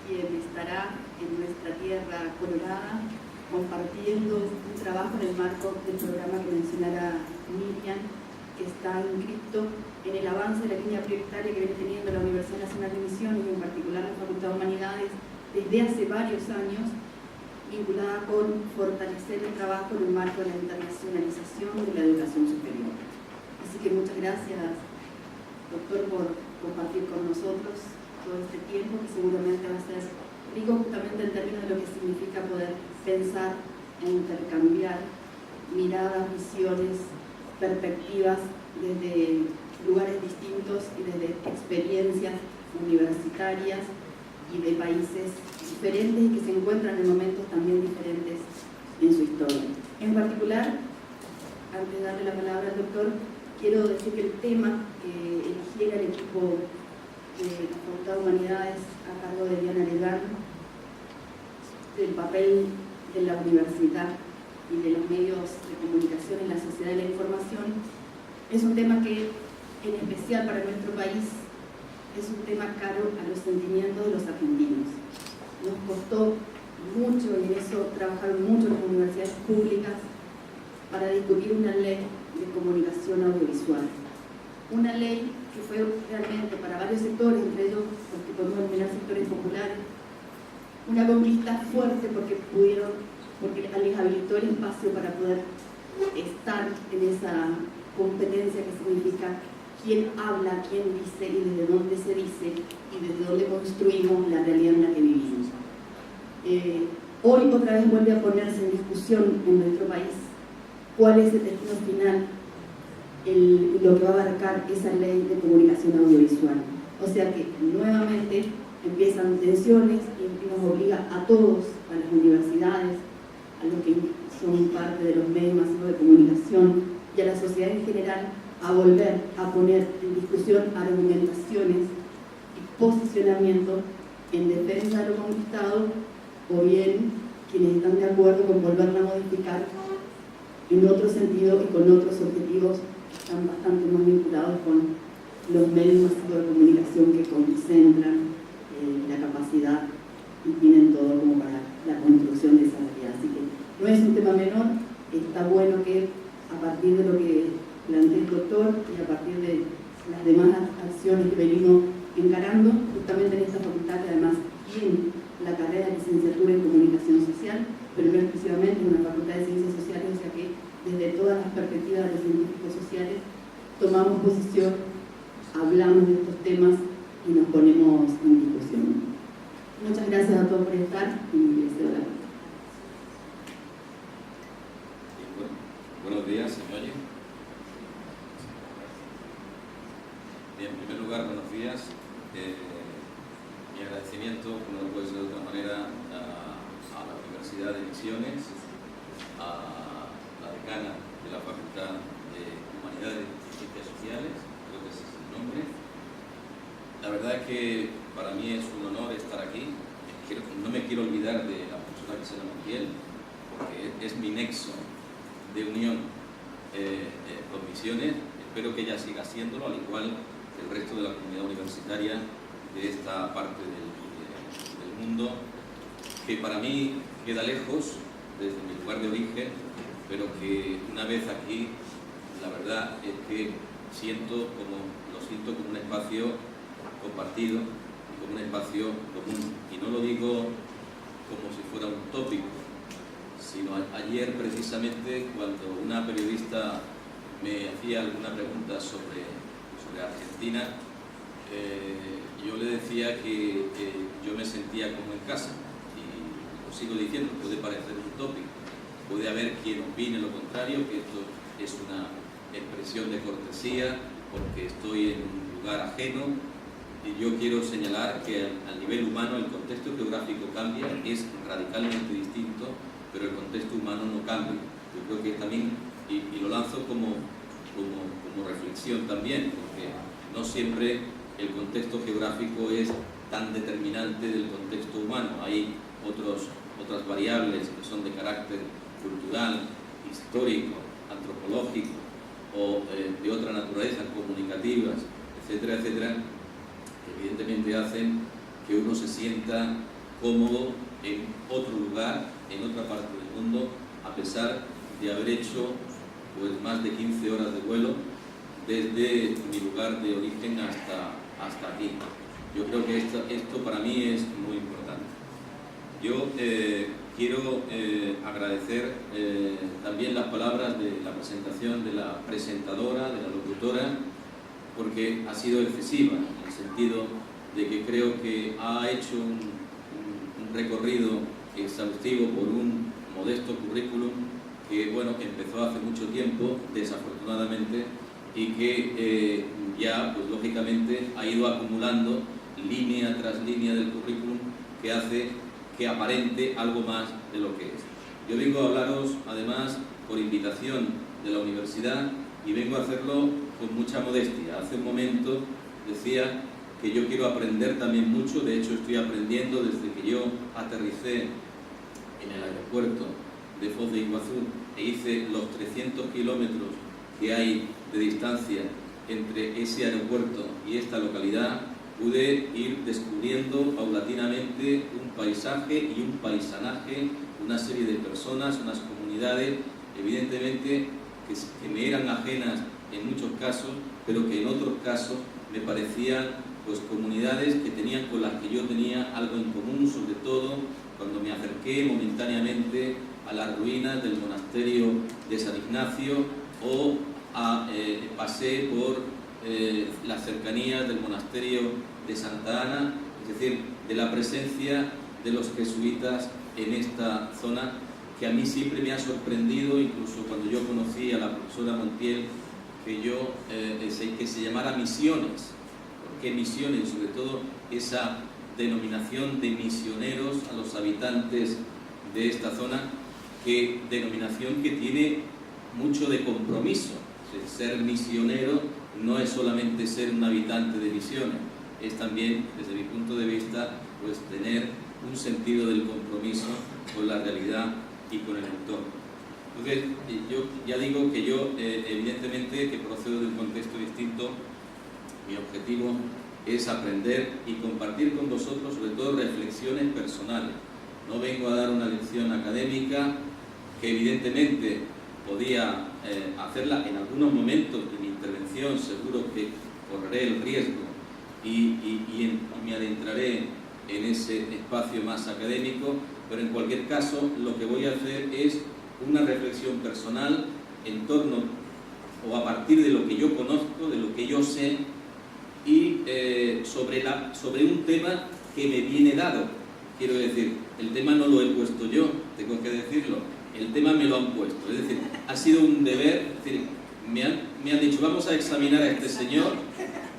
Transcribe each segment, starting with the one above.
quien estará en nuestra tierra colorada compartiendo un trabajo en el marco del programa que mencionara Miriam, que está inscrito en el avance de la línea prioritaria que viene teniendo la Universidad Nacional de Misiones y en particular la Facultad de Humanidades desde hace varios años, vinculada con fortalecer el trabajo en el marco de la internacionalización de la educación superior. Así que muchas gracias, doctor, por compartir con nosotros todo este tiempo, que seguramente va a ser rico justamente en términos de lo que significa poder pensar e intercambiar miradas, visiones, perspectivas desde lugares distintos y desde experiencias universitarias y de países diferentes y que se encuentran en momentos también diferentes en su historia. En particular, antes de darle la palabra al doctor, quiero decir que el tema que eligiera el equipo de la Facultad de Humanidades a cargo de Diana Legan, del papel de la universidad y de los medios de comunicación en la sociedad de la información, es un tema que, en especial para nuestro país, es un tema caro a los sentimientos de los argentinos. Nos costó mucho, y en eso trabajaron mucho las universidades públicas, para discutir una ley de comunicación audiovisual. Una ley que fue realmente para varios sectores, entre ellos los que podemos denominar sectores populares, una conquista fuerte porque les habilitó el espacio para poder estar en esa competencia que significa quién habla, quién dice y desde dónde se dice y desde dónde construimos la realidad en la que vivimos. Hoy otra vez vuelve a ponerse en discusión en nuestro país cuál es el destino final, lo que va a abarcar esa ley de comunicación audiovisual. O sea que nuevamente empiezan tensiones y nos obliga a todos, a las universidades, a los que son parte de los medios masivos de comunicación y a la sociedad en general, a volver a poner en discusión argumentaciones y posicionamiento en defensa de lo conquistado, o bien quienes están de acuerdo con volverla a modificar en otro sentido y con otros objetivos que están bastante más vinculados con los medios masivos de comunicación que concentran la capacidad y tienen todo como para la construcción de esa realidad. Así que no es un tema menor, está bueno que a partir de lo que plantea el doctor y a partir de las demás acciones que venimos encarando, justamente en esta facultad que además tiene la carrera de licenciatura en comunicación social, pero no exclusivamente en una facultad de ciencias sociales, o sea que desde todas las perspectivas de los científicos sociales tomamos posición, hablamos de estos temas y nos ponemos en discusión. Muchas gracias a todos por estar y les cedo la palabra. Buenos días, ¿se me oye? Bien, en primer lugar, buenos días. Mi agradecimiento, como no puede ser de otra manera, a la Universidad de Misiones, a la decana de la Facultad de Humanidades y Ciencias Sociales, creo que ese es el nombre. La verdad es que para mí es un honor estar aquí. No me quiero olvidar de la persona que se llama Miguel, porque es mi nexo de unión con Misiones. Espero que ella siga haciéndolo, al igual que el resto de la comunidad universitaria de esta parte del mundo, que para mí queda lejos desde mi lugar de origen, pero que una vez aquí, la verdad es que lo siento como un espacio compartido y como un espacio común. Y no lo digo como si fuera un tópico, sino ayer precisamente cuando una periodista me hacía alguna pregunta sobre Argentina, yo le decía que yo me sentía como en casa, y lo sigo diciendo, puede parecer un tópico, puede haber quien opine lo contrario, que esto es una expresión de cortesía porque estoy en un lugar ajeno, y yo quiero señalar que a nivel humano el contexto geográfico cambia, es radicalmente distinto, pero el contexto humano no cambia. Yo creo que también, y lo lanzo como reflexión también, porque no siempre el contexto geográfico es tan determinante del contexto humano. Hay otras variables que son de carácter cultural, histórico, antropológico o de otra naturaleza, comunicativas, etcétera, etcétera, que evidentemente hacen que uno se sienta cómodo en otro lugar, en otra parte del mundo, a pesar de haber hecho pues, más de 15 horas de vuelo desde mi lugar de origen hasta aquí. Yo creo que esto para mí es muy importante. Yo quiero agradecer también las palabras de la presentación de la presentadora, de la locutora, porque ha sido excesiva, en el sentido de que creo que ha hecho un recorrido exhaustivo por un modesto currículum que, bueno, empezó hace mucho tiempo, desafortunadamente, y que ya, pues lógicamente, ha ido acumulando línea tras línea del currículum que hace que aparente algo más de lo que es. Yo vengo a hablaros, además, por invitación de la universidad y vengo a hacerlo con mucha modestia. Hace un momento decía que yo quiero aprender también mucho, de hecho estoy aprendiendo desde que yo aterricé en el aeropuerto de Foz de Iguazú e hice los 300 kilómetros que hay de distancia entre ese aeropuerto y esta localidad. Pude ir descubriendo paulatinamente un paisaje y un paisanaje, una serie de personas, unas comunidades, evidentemente que me eran ajenas en muchos casos, pero que en otros casos me parecían pues comunidades que tenían con las que yo tenía algo en común, sobre todo cuando me acerqué momentáneamente a las ruinas del monasterio de San Ignacio o pasé por las cercanías del monasterio de Santa Ana, es decir, de la presencia de los jesuitas en esta zona, que a mí siempre me ha sorprendido, incluso cuando yo conocí a la profesora Montiel, que se llamara misiones. ¿Por qué misiones? Sobre todo esa denominación de misioneros a los habitantes de esta zona, denominación que tiene mucho de compromiso. Ser misionero no es solamente ser un habitante de misiones, es también, desde mi punto de vista, pues tener un sentido del compromiso con la realidad y con el entorno. Entonces, yo ya digo que yo, evidentemente, que procedo de un contexto distinto, mi objetivo es aprender y compartir con vosotros, sobre todo, reflexiones personales. No vengo a dar una lección académica, que evidentemente podía hacerla en algunos momentos de mi intervención, seguro que correré el riesgo y me adentraré en ese espacio más académico, pero en cualquier caso lo que voy a hacer es una reflexión personal en torno o a partir de lo que yo conozco, de lo que yo sé y sobre un tema que me viene dado. Quiero decir, el tema no lo he puesto yo, tengo que decirlo. El tema me lo han puesto, es decir, ha sido un deber, es decir, me han dicho, vamos a examinar a este señor,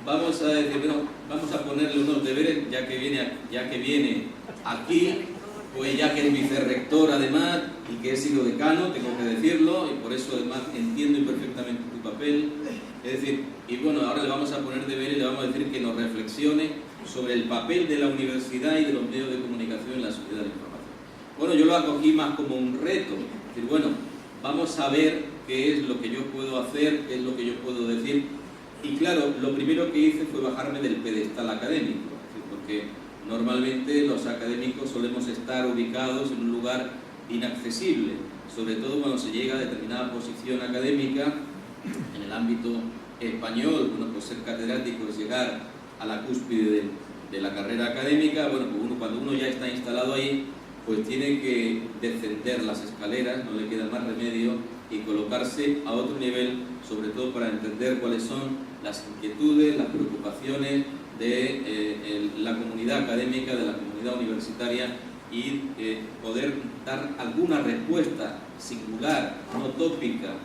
vamos a decir, bueno, vamos a ponerle unos deberes, ya que viene aquí, pues ya que es vicerrector además, y que he sido decano, tengo que decirlo, y por eso además entiendo perfectamente tu papel, es decir, y bueno, ahora le vamos a poner deberes y le vamos a decir que nos reflexione sobre el papel de la universidad y de los medios de comunicación en la sociedad de la información. Bueno, yo lo acogí más como un reto, es decir, bueno, vamos a ver qué es lo que yo puedo hacer, qué es lo que yo puedo decir, y claro, lo primero que hice fue bajarme del pedestal académico, es decir, porque normalmente los académicos solemos estar ubicados en un lugar inaccesible, sobre todo cuando se llega a determinada posición académica en el ámbito español. Bueno, pues ser catedrático es llegar a la cúspide de la carrera académica. Bueno, pues cuando uno ya está instalado ahí, pues tiene que descender las escaleras, no le queda más remedio, y colocarse a otro nivel, sobre todo para entender cuáles son las inquietudes, las preocupaciones de la comunidad académica, de la comunidad universitaria, y poder dar alguna respuesta singular, no tópica,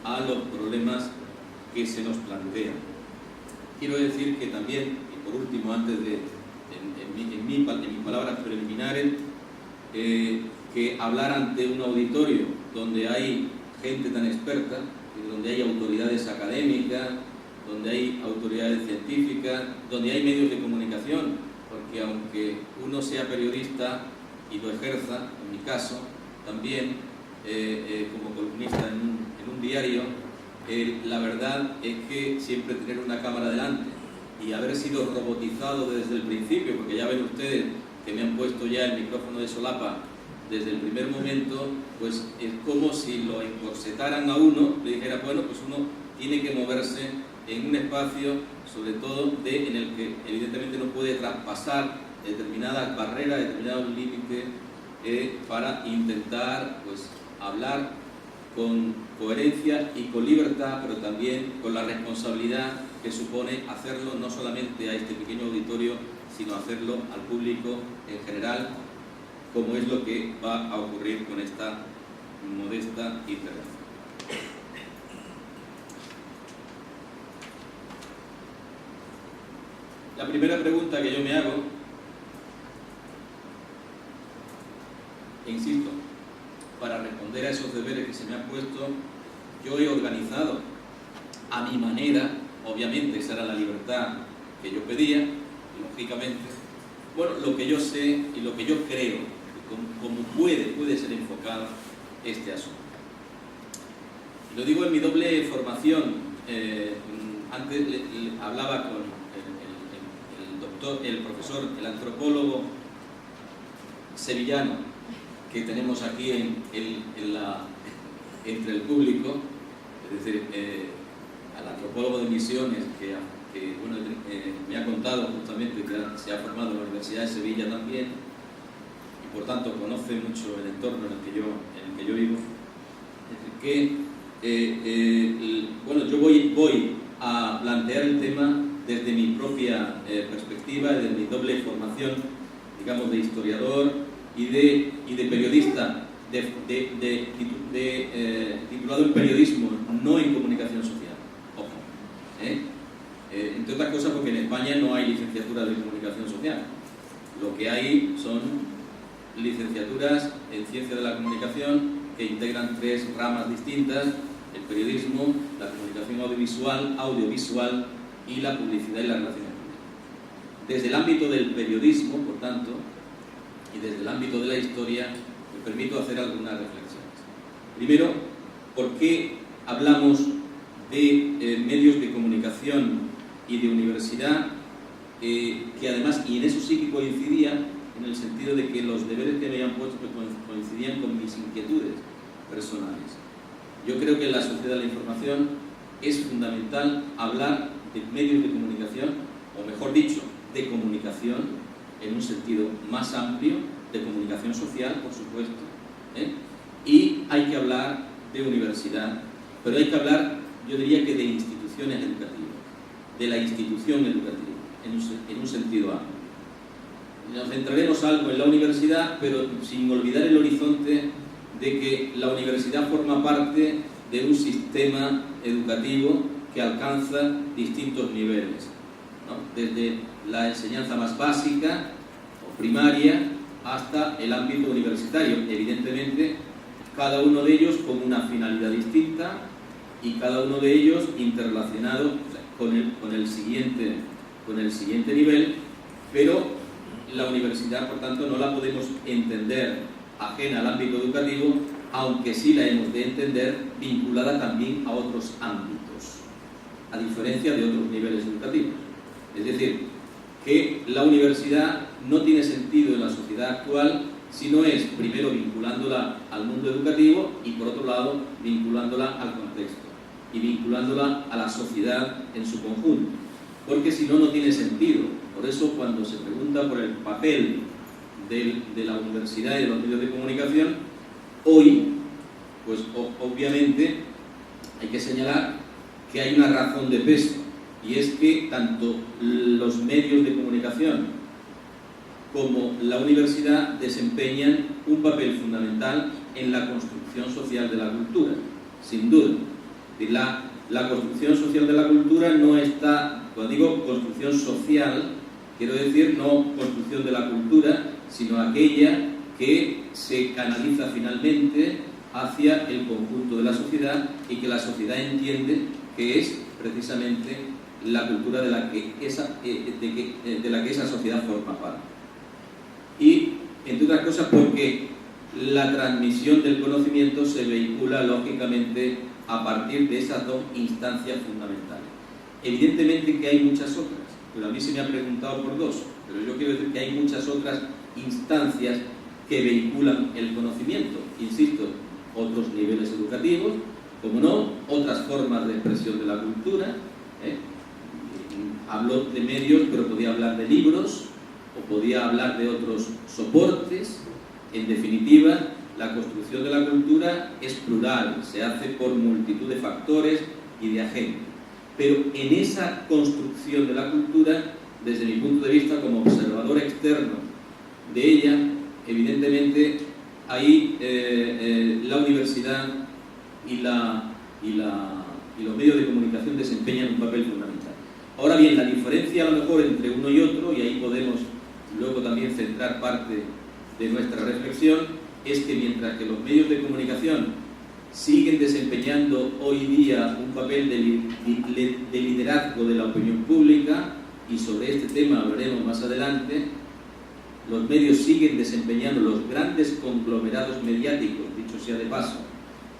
a los problemas que se nos plantean. Quiero decir que también, y por último, antes de en mis palabras preliminares, que hablar ante un auditorio donde hay gente tan experta, donde hay autoridades académicas, donde hay autoridades científicas, donde hay medios de comunicación, porque aunque uno sea periodista y lo ejerza, en mi caso, también como columnista en un diario, la verdad es que siempre tener una cámara delante y haber sido robotizado desde el principio, porque ya ven ustedes que me han puesto ya el micrófono de solapa desde el primer momento, pues es como si lo encorsetaran a uno, le dijera, bueno, pues uno tiene que moverse en un espacio, sobre todo en el que evidentemente no puede traspasar determinadas barreras, determinados límites, para intentar pues hablar con coherencia y con libertad, pero también con la responsabilidad que supone hacerlo no solamente a este pequeño auditorio, sino hacerlo al público en general, como es lo que va a ocurrir con esta modesta intervención. La primera pregunta que yo me hago, e insisto, para responder a esos deberes que se me han puesto, yo he organizado a mi manera, obviamente esa era la libertad que yo pedía, lógicamente, bueno, lo que yo sé y lo que yo creo, cómo puede ser enfocado este asunto. Lo digo en mi doble formación. Antes hablaba con el profesor, el antropólogo sevillano que tenemos aquí entre el público, es decir, al antropólogo de Misiones, que bueno, me ha contado justamente que se ha formado en la Universidad de Sevilla también, y por tanto conoce mucho el entorno en el que yo vivo. Es decir, que bueno, yo voy a plantear el tema desde mi propia perspectiva, desde mi doble formación, digamos, de historiador y de periodista, titulado en periodismo, no en comunicación social. Ojo. Entre otras cosas porque en España no hay licenciatura de comunicación social. Lo que hay son licenciaturas en ciencia de la comunicación que integran 3 ramas distintas: el periodismo, la comunicación audiovisual y la publicidad y las relaciones públicas. Desde el ámbito del periodismo, por tanto, y desde el ámbito de la historia, me permito hacer algunas reflexiones. Primero, ¿por qué hablamos de medios de comunicación y de universidad? Que además, y en eso sí que coincidía, en el sentido de que los deberes que me habían puesto coincidían con mis inquietudes personales. Yo creo que en la sociedad de la información es fundamental hablar de medios de comunicación, o mejor dicho, de comunicación en un sentido más amplio, de comunicación social, por supuesto, y hay que hablar de universidad, pero hay que hablar, yo diría que de instituciones educativas, de la institución educativa, en un sentido amplio. Nos centraremos algo en la universidad, pero sin olvidar el horizonte de que la universidad forma parte de un sistema educativo que alcanza distintos niveles, ¿no? Desde la enseñanza más básica o primaria hasta el ámbito universitario. Evidentemente, cada uno de ellos con una finalidad distinta y cada uno de ellos interrelacionado con el siguiente nivel, pero la universidad, por tanto, no la podemos entender ajena al ámbito educativo, aunque sí la hemos de entender vinculada también a otros ámbitos, a diferencia de otros niveles educativos. Es decir, que la universidad no tiene sentido en la sociedad actual si no es, primero, vinculándola al mundo educativo y, por otro lado, vinculándola al contexto y vinculándola a la sociedad en su conjunto, porque si no, no tiene sentido. Por eso, cuando se pregunta por el papel de la universidad y de los medios de comunicación, hoy, pues obviamente hay que señalar que hay una razón de peso, y es que tanto los medios de comunicación como la universidad desempeñan un papel fundamental en la construcción social de la cultura, sin duda. La construcción social de la cultura no está, cuando digo construcción social, quiero decir no construcción de la cultura, sino aquella que se canaliza finalmente hacia el conjunto de la sociedad y que la sociedad entiende que es precisamente la cultura de la que esa sociedad forma parte. Y, entre otras cosas, porque la transmisión del conocimiento se vehicula lógicamente a partir de esas 2 instancias fundamentales. Evidentemente que hay muchas otras, pero a mí se me ha preguntado por 2, pero yo quiero decir que hay muchas otras instancias que vehiculan el conocimiento. Insisto, otros niveles educativos, como no, otras formas de expresión de la cultura. Hablo de medios, pero podía hablar de libros o podía hablar de otros soportes. En definitiva, la construcción de la cultura es plural, se hace por multitud de factores y de agentes. Pero en esa construcción de la cultura, desde mi punto de vista como observador externo de ella, evidentemente ahí la universidad y los medios de comunicación desempeñan un papel fundamental. Ahora bien, la diferencia a lo mejor entre uno y otro, y ahí podemos luego también centrar parte de nuestra reflexión, es que mientras que los medios de comunicación siguen desempeñando hoy día un papel de liderazgo de la opinión pública, y sobre este tema hablaremos más adelante, los medios siguen desempeñando, los grandes conglomerados mediáticos, dicho sea de paso,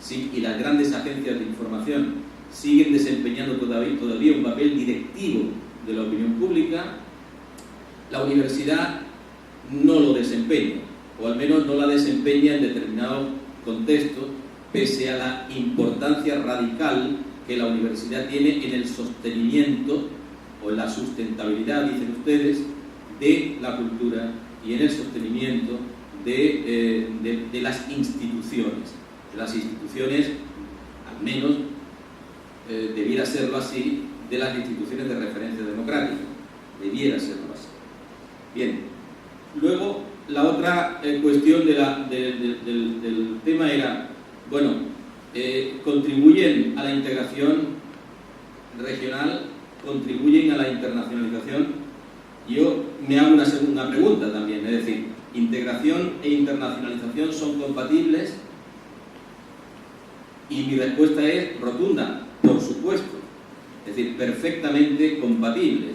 sí, y las grandes agencias de información siguen desempeñando todavía un papel directivo de la opinión pública, la universidad no lo desempeña, o al menos no la desempeña en determinados contextos, pese a la importancia radical que la universidad tiene en el sostenimiento o en la sustentabilidad, dicen ustedes, de la cultura y en el sostenimiento de las instituciones. Las instituciones, al menos, debiera serlo así, de las instituciones de referencia democrática. Debiera serlo así. Bien. Luego, la otra cuestión del tema era, bueno, contribuyen a la integración regional, contribuyen a la internacionalización. Yo me hago una segunda pregunta también, es decir, ¿integración e internacionalización son compatibles? Y mi respuesta es rotunda, por supuesto, es decir, perfectamente compatibles.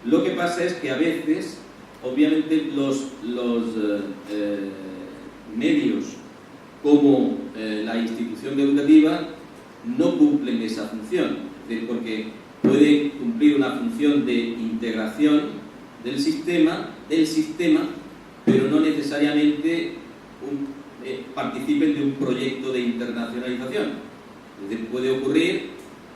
Lo que pasa es que a veces, obviamente, los medios como la institución educativa no cumplen esa función, es decir, porque pueden cumplir una función de integración del sistema, pero no necesariamente participen de un proyecto de internacionalización. Es decir, puede ocurrir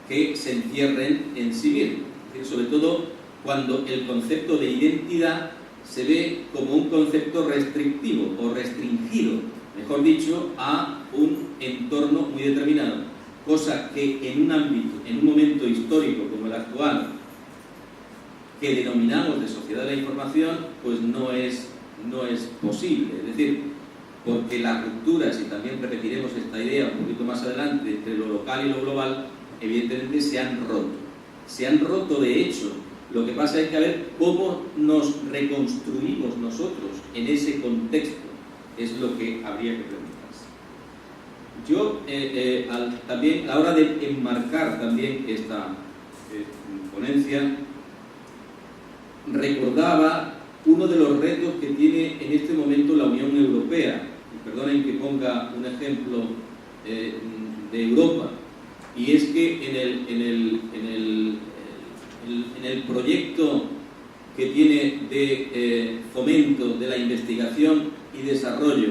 que se encierren en sí mismos, es decir, sobre todo cuando el concepto de identidad se ve como un concepto restrictivo o restringido, mejor dicho, a un entorno muy determinado, cosa que en un ámbito, en un momento histórico como el actual, que denominamos de sociedad de la información, pues no es posible. Es decir, porque las rupturas, y también repetiremos esta idea un poquito más adelante, entre lo local y lo global, evidentemente se han roto. Se han roto de hecho. Lo que pasa es que a ver cómo nos reconstruimos nosotros en ese contexto, es lo que habría que preguntarse. Yo, también, a la hora de enmarcar también esta ponencia, recordaba uno de los retos que tiene en este momento la Unión Europea. Perdonen que ponga un ejemplo de Europa, y es que en el proyecto que tiene de fomento de la investigación y desarrollo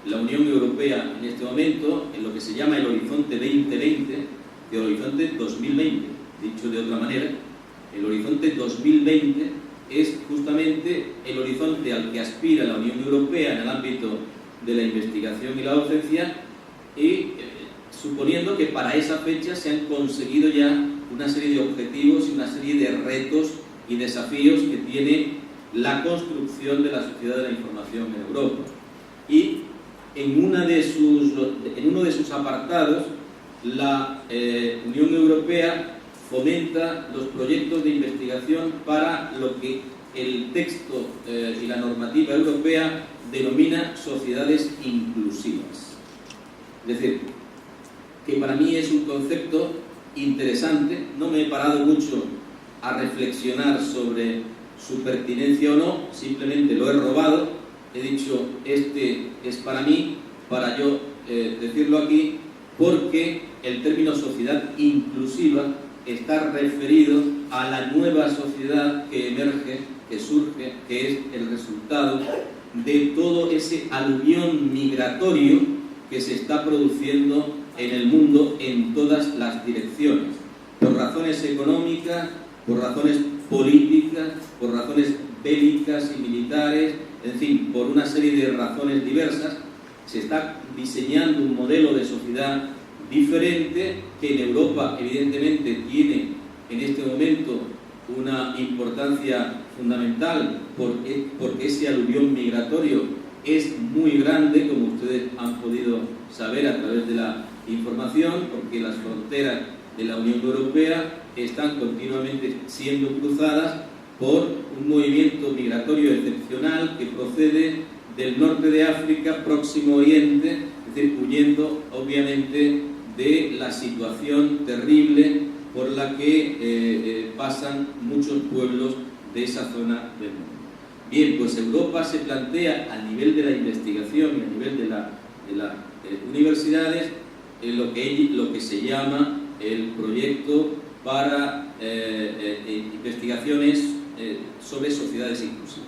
la Unión Europea en este momento, en lo que se llama el Horizonte 2020, el Horizonte 2020, dicho de otra manera, el Horizonte 2020 es justamente el horizonte al que aspira la Unión Europea en el ámbito de la investigación y la docencia, y suponiendo que para esa fecha se han conseguido ya una serie de objetivos y una serie de retos y desafíos que tiene la construcción de la sociedad de la información en Europa. Y en uno de sus apartados, la Unión Europea fomenta los proyectos de investigación para lo que el texto y la normativa europea denomina sociedades inclusivas. Es decir, que para mí es un concepto interesante. No me he parado mucho a reflexionar sobre su pertinencia o no, simplemente lo he robado, he dicho, este es para mí, para yo decirlo aquí, porque el término sociedad inclusiva está referido a la nueva sociedad que emerge, que surge, que es el resultado de todo ese aluvión migratorio que se está produciendo en el mundo en todas las direcciones, por razones económicas, por razones políticas, por razones bélicas y militares, en fin, por una serie de razones diversas. Se está diseñando un modelo de sociedad diferente que en Europa evidentemente tiene en este momento una importancia fundamental porque ese aluvión migratorio es muy grande, como ustedes han podido saber a través de la información, porque las fronteras de la Unión Europea están continuamente siendo cruzadas por un movimiento migratorio excepcional que procede del norte de África, Próximo Oriente, es decir, huyendo obviamente de la situación terrible por la que pasan muchos pueblos de esa zona del mundo. Bien, pues Europa se plantea a nivel de la investigación y a nivel de las universidades lo que se llama el proyecto para investigaciones sobre sociedades inclusivas.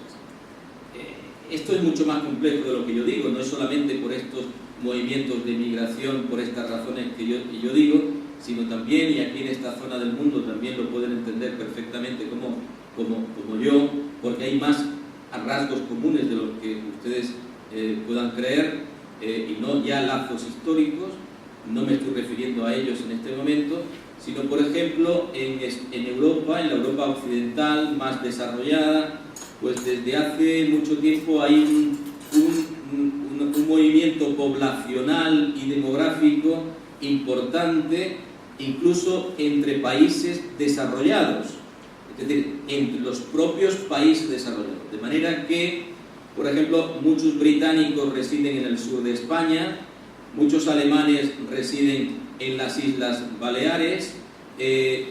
Esto es mucho más complejo de lo que yo digo, no es solamente por estos movimientos de migración, por estas razones que yo digo, sino también, y aquí en esta zona del mundo también lo pueden entender perfectamente como yo, porque hay más rasgos comunes de los que ustedes puedan creer, y no ya lazos históricos. No me estoy refiriendo a ellos en este momento, sino, por ejemplo, en Europa, en la Europa occidental más desarrollada, pues desde hace mucho tiempo hay un movimiento poblacional y demográfico importante, incluso entre países desarrollados, es decir, entre los propios países desarrollados. De manera que, por ejemplo, muchos británicos residen en el sur de España, muchos alemanes residen en las Islas Baleares,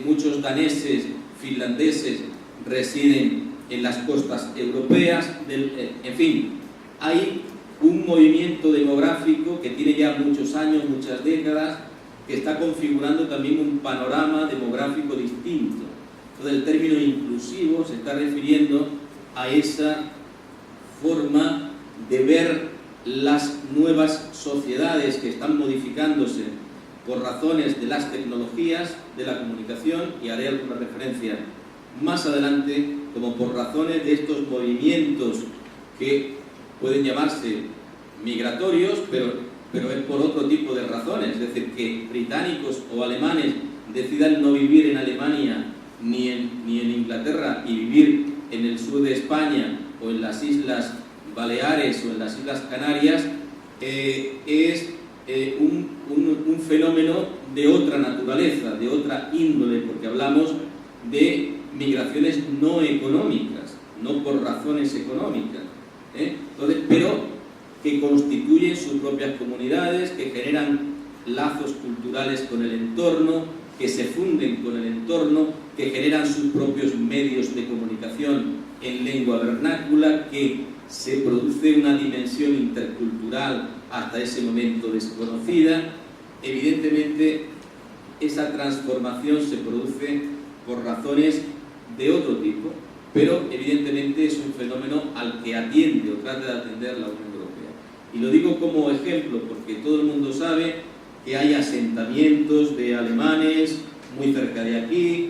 muchos daneses, finlandeses residen en las costas europeas, en fin, hay un movimiento demográfico que tiene ya muchos años, muchas décadas, que está configurando también un panorama demográfico distinto. Entonces el término inclusivo se está refiriendo a esa forma de ver las nuevas sociedades que están modificándose por razones de las tecnologías de la comunicación, y haré alguna referencia más adelante, como por razones de estos movimientos que pueden llamarse migratorios, pero es por otro tipo de razones, es decir, que británicos o alemanes decidan no vivir en Alemania ni en Inglaterra y vivir en el sur de España o en las Islas Baleares o en las Islas Canarias, es un fenómeno de otra naturaleza, de otra índole, porque hablamos de migraciones no económicas, no por razones económicas, entonces, pero que constituyen sus propias comunidades, que generan lazos culturales con el entorno, que se funden con el entorno, que generan sus propios medios de comunicación en lengua vernácula, que se produce una dimensión intercultural hasta ese momento desconocida. Evidentemente, esa transformación se produce por razones de otro tipo, pero evidentemente es un fenómeno al que atiende o trata de atender la Unión Europea. Y lo digo como ejemplo porque todo el mundo sabe que hay asentamientos de alemanes muy cerca de aquí,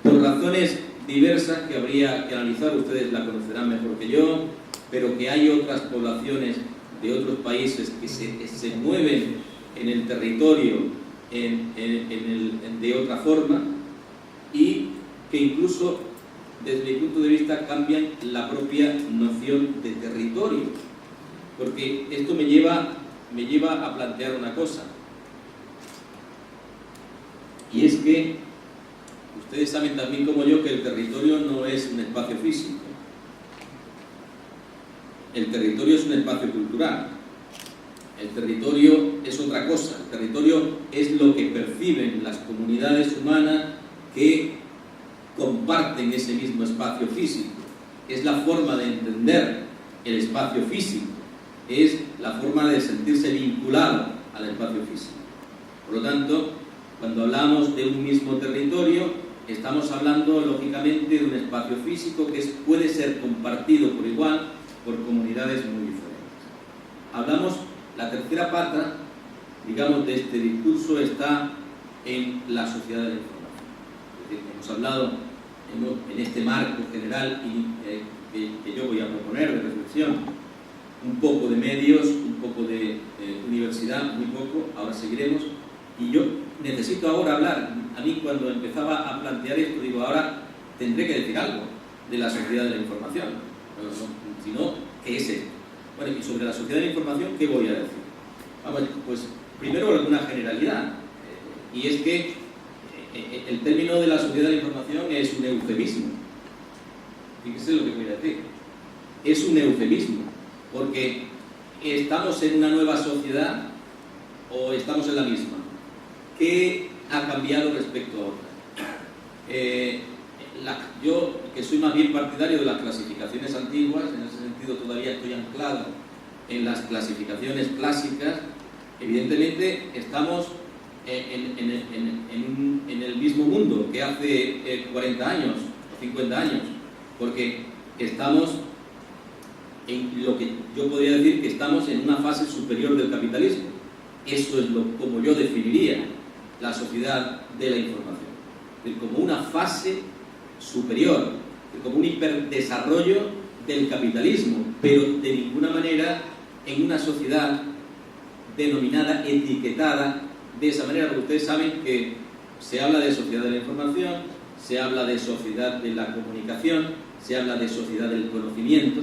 por razones diversas que habría que analizar, ustedes la conocerán mejor que yo, pero que hay otras poblaciones de otros países que se mueven en el territorio de otra forma, y que incluso desde mi punto de vista cambian la propia noción de territorio, porque esto me lleva a plantear una cosa, y es que ustedes saben también como yo que el territorio no es un espacio físico. El territorio es un espacio cultural. El territorio es otra cosa. El territorio es lo que perciben las comunidades humanas que comparten ese mismo espacio físico. Es la forma de entender el espacio físico. Es la forma de sentirse vinculado al espacio físico. Por lo tanto, cuando hablamos de un mismo territorio, estamos hablando lógicamente de un espacio físico que puede ser compartido por igual por comunidades muy diferentes. Hablamos, la tercera pata, digamos, de este discurso está en la sociedad de la información. Es decir, hemos hablado en este marco general que yo voy a proponer de reflexión, un poco de medios, un poco de universidad, muy poco, ahora seguiremos, y yo necesito ahora hablar. A mí cuando empezaba a plantear esto, digo, ahora tendré que decir algo de la sociedad de la información, si no, ¿qué es esto? Bueno, y sobre la sociedad de la información, ¿qué voy a decir? Pues primero alguna generalidad, y es que el término de la sociedad de la información es un eufemismo. Fíjese lo que voy a decir. Es un eufemismo, porque ¿estamos en una nueva sociedad o estamos en la misma? ¿Qué ha cambiado respecto a otra? Yo, que soy más bien partidario de las clasificaciones antiguas, en ese sentido todavía estoy anclado en las clasificaciones clásicas, evidentemente estamos en el mismo mundo que hace 40 años o 50 años, porque estamos en lo que yo podría decir que estamos en una fase superior del capitalismo. Eso es como yo definiría la sociedad de la información, como una fase superior, como un hiperdesarrollo del capitalismo, pero de ninguna manera en una sociedad denominada, etiquetada de esa manera, porque ustedes saben que se habla de sociedad de la información, se habla de sociedad de la comunicación, se habla de sociedad del conocimiento,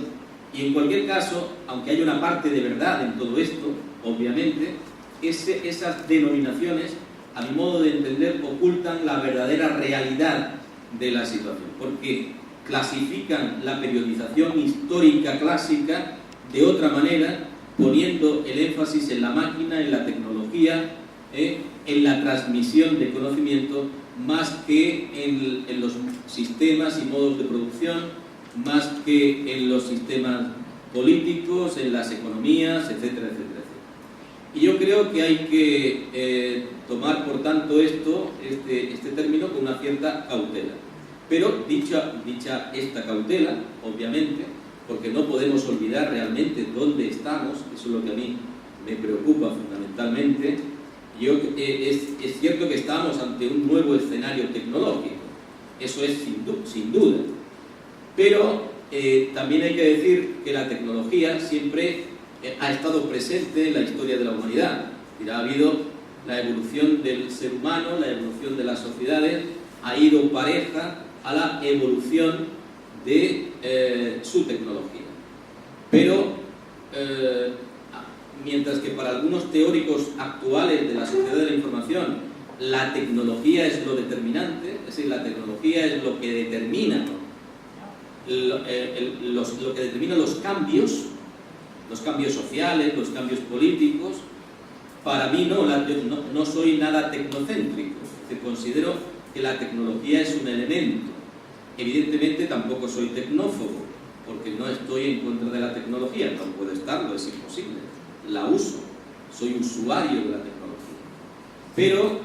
y en cualquier caso, aunque haya una parte de verdad en todo esto, obviamente, esas denominaciones, a mi modo de entender, ocultan la verdadera realidad de la situación, porque clasifican la periodización histórica clásica de otra manera, poniendo el énfasis en la máquina, en la tecnología, en la transmisión de conocimiento, más que en los sistemas y modos de producción, más que en los sistemas políticos, en las economías, etcétera, etcétera, etcétera. Y yo creo que hay que tomar, por tanto, este término con una cierta cautela. Pero dicha esta cautela, obviamente, porque no podemos olvidar realmente dónde estamos, eso es lo que a mí me preocupa fundamentalmente. Es cierto que estamos ante un nuevo escenario tecnológico, eso es sin duda, pero también hay que decir que la tecnología siempre ha estado presente en la historia de la humanidad. Ha habido la evolución del ser humano, la evolución de las sociedades, ha ido pareja a la evolución de su tecnología. Pero mientras que para algunos teóricos actuales de la sociedad de la información la tecnología es lo determinante, es decir, la tecnología es lo que determina lo que determina los cambios sociales, los cambios políticos. Para mí no soy nada tecnocéntrico, considero que la tecnología es un elemento. Evidentemente tampoco soy tecnófobo, porque no estoy en contra de la tecnología, no puedo estarlo, es imposible. La uso, soy usuario de la tecnología. Pero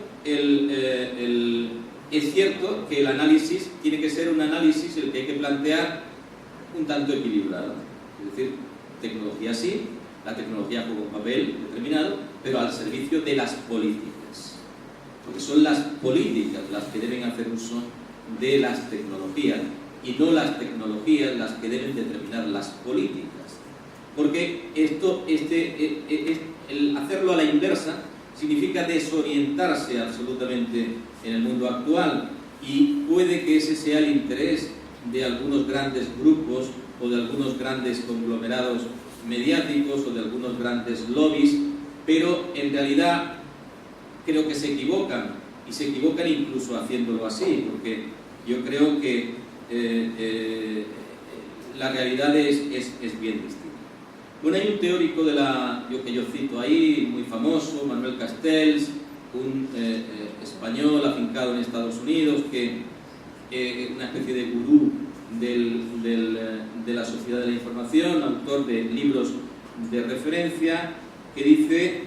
es cierto que el análisis tiene que ser un análisis el que hay que plantear un tanto equilibrado. Es decir, tecnología sí, la tecnología juega un papel determinado, pero al servicio de las políticas. Porque son las políticas las que deben hacer uso de las tecnologías y no las tecnologías las que deben determinar las políticas. Porque el hacerlo a la inversa significa desorientarse absolutamente en el mundo actual, y puede que ese sea el interés de algunos grandes grupos o de algunos grandes conglomerados mediáticos o de algunos grandes lobbies, pero en realidad creo que se equivocan, y se equivocan incluso haciéndolo así, porque yo creo que la realidad es bien distinta. Bueno, hay un teórico que yo cito ahí, muy famoso, Manuel Castells, un español afincado en Estados Unidos, que una especie de gurú de la sociedad de la información, autor de libros de referencia, que dice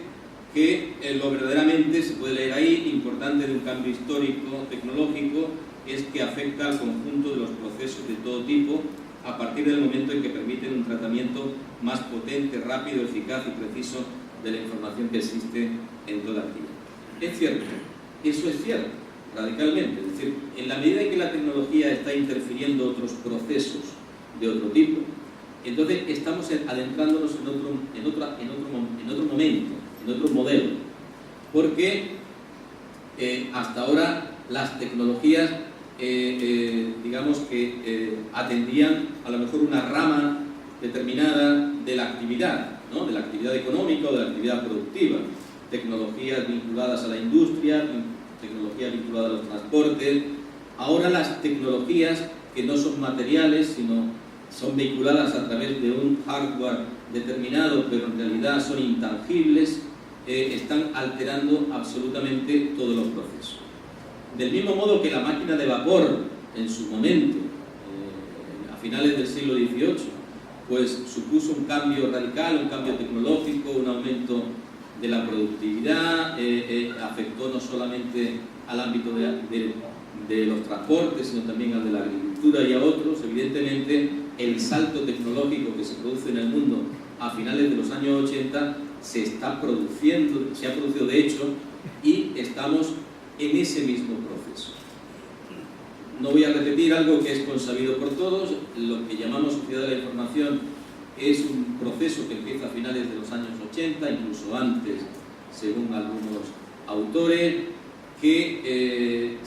que lo verdaderamente, se puede leer ahí, importante de un cambio histórico, tecnológico, es que afecta al conjunto de los procesos de todo tipo a partir del momento en que permiten un tratamiento más potente, rápido, eficaz y preciso de la información que existe en toda actividad. Es cierto, eso es cierto, radicalmente. Es decir, en la medida en que la tecnología está interfiriendo otros procesos de otro tipo, entonces estamos adentrándonos en otro momento, en otro modelo, porque hasta ahora las tecnologías digamos que atendían a lo mejor una rama determinada de la actividad, ¿no? De la actividad económica o de la actividad productiva, tecnologías vinculadas a la industria, tecnologías vinculadas a los transportes. Ahora las tecnologías que no son materiales, sino son vinculadas a través de un hardware determinado, pero en realidad son intangibles, están alterando absolutamente todos los procesos. Del mismo modo que la máquina de vapor en su momento, a finales del siglo XVIII, pues supuso un cambio radical, un cambio tecnológico, un aumento de la productividad, afectó no solamente al ámbito de los transportes, sino también al de la agricultura y a otros. Evidentemente, el salto tecnológico que se produce en el mundo a finales de los años 80 se ha producido de hecho, y estamos en ese mismo proceso. No voy a repetir algo que es consabido por todos. Lo que llamamos sociedad de la información es un proceso que empieza a finales de los años 80, incluso antes, según algunos autores, que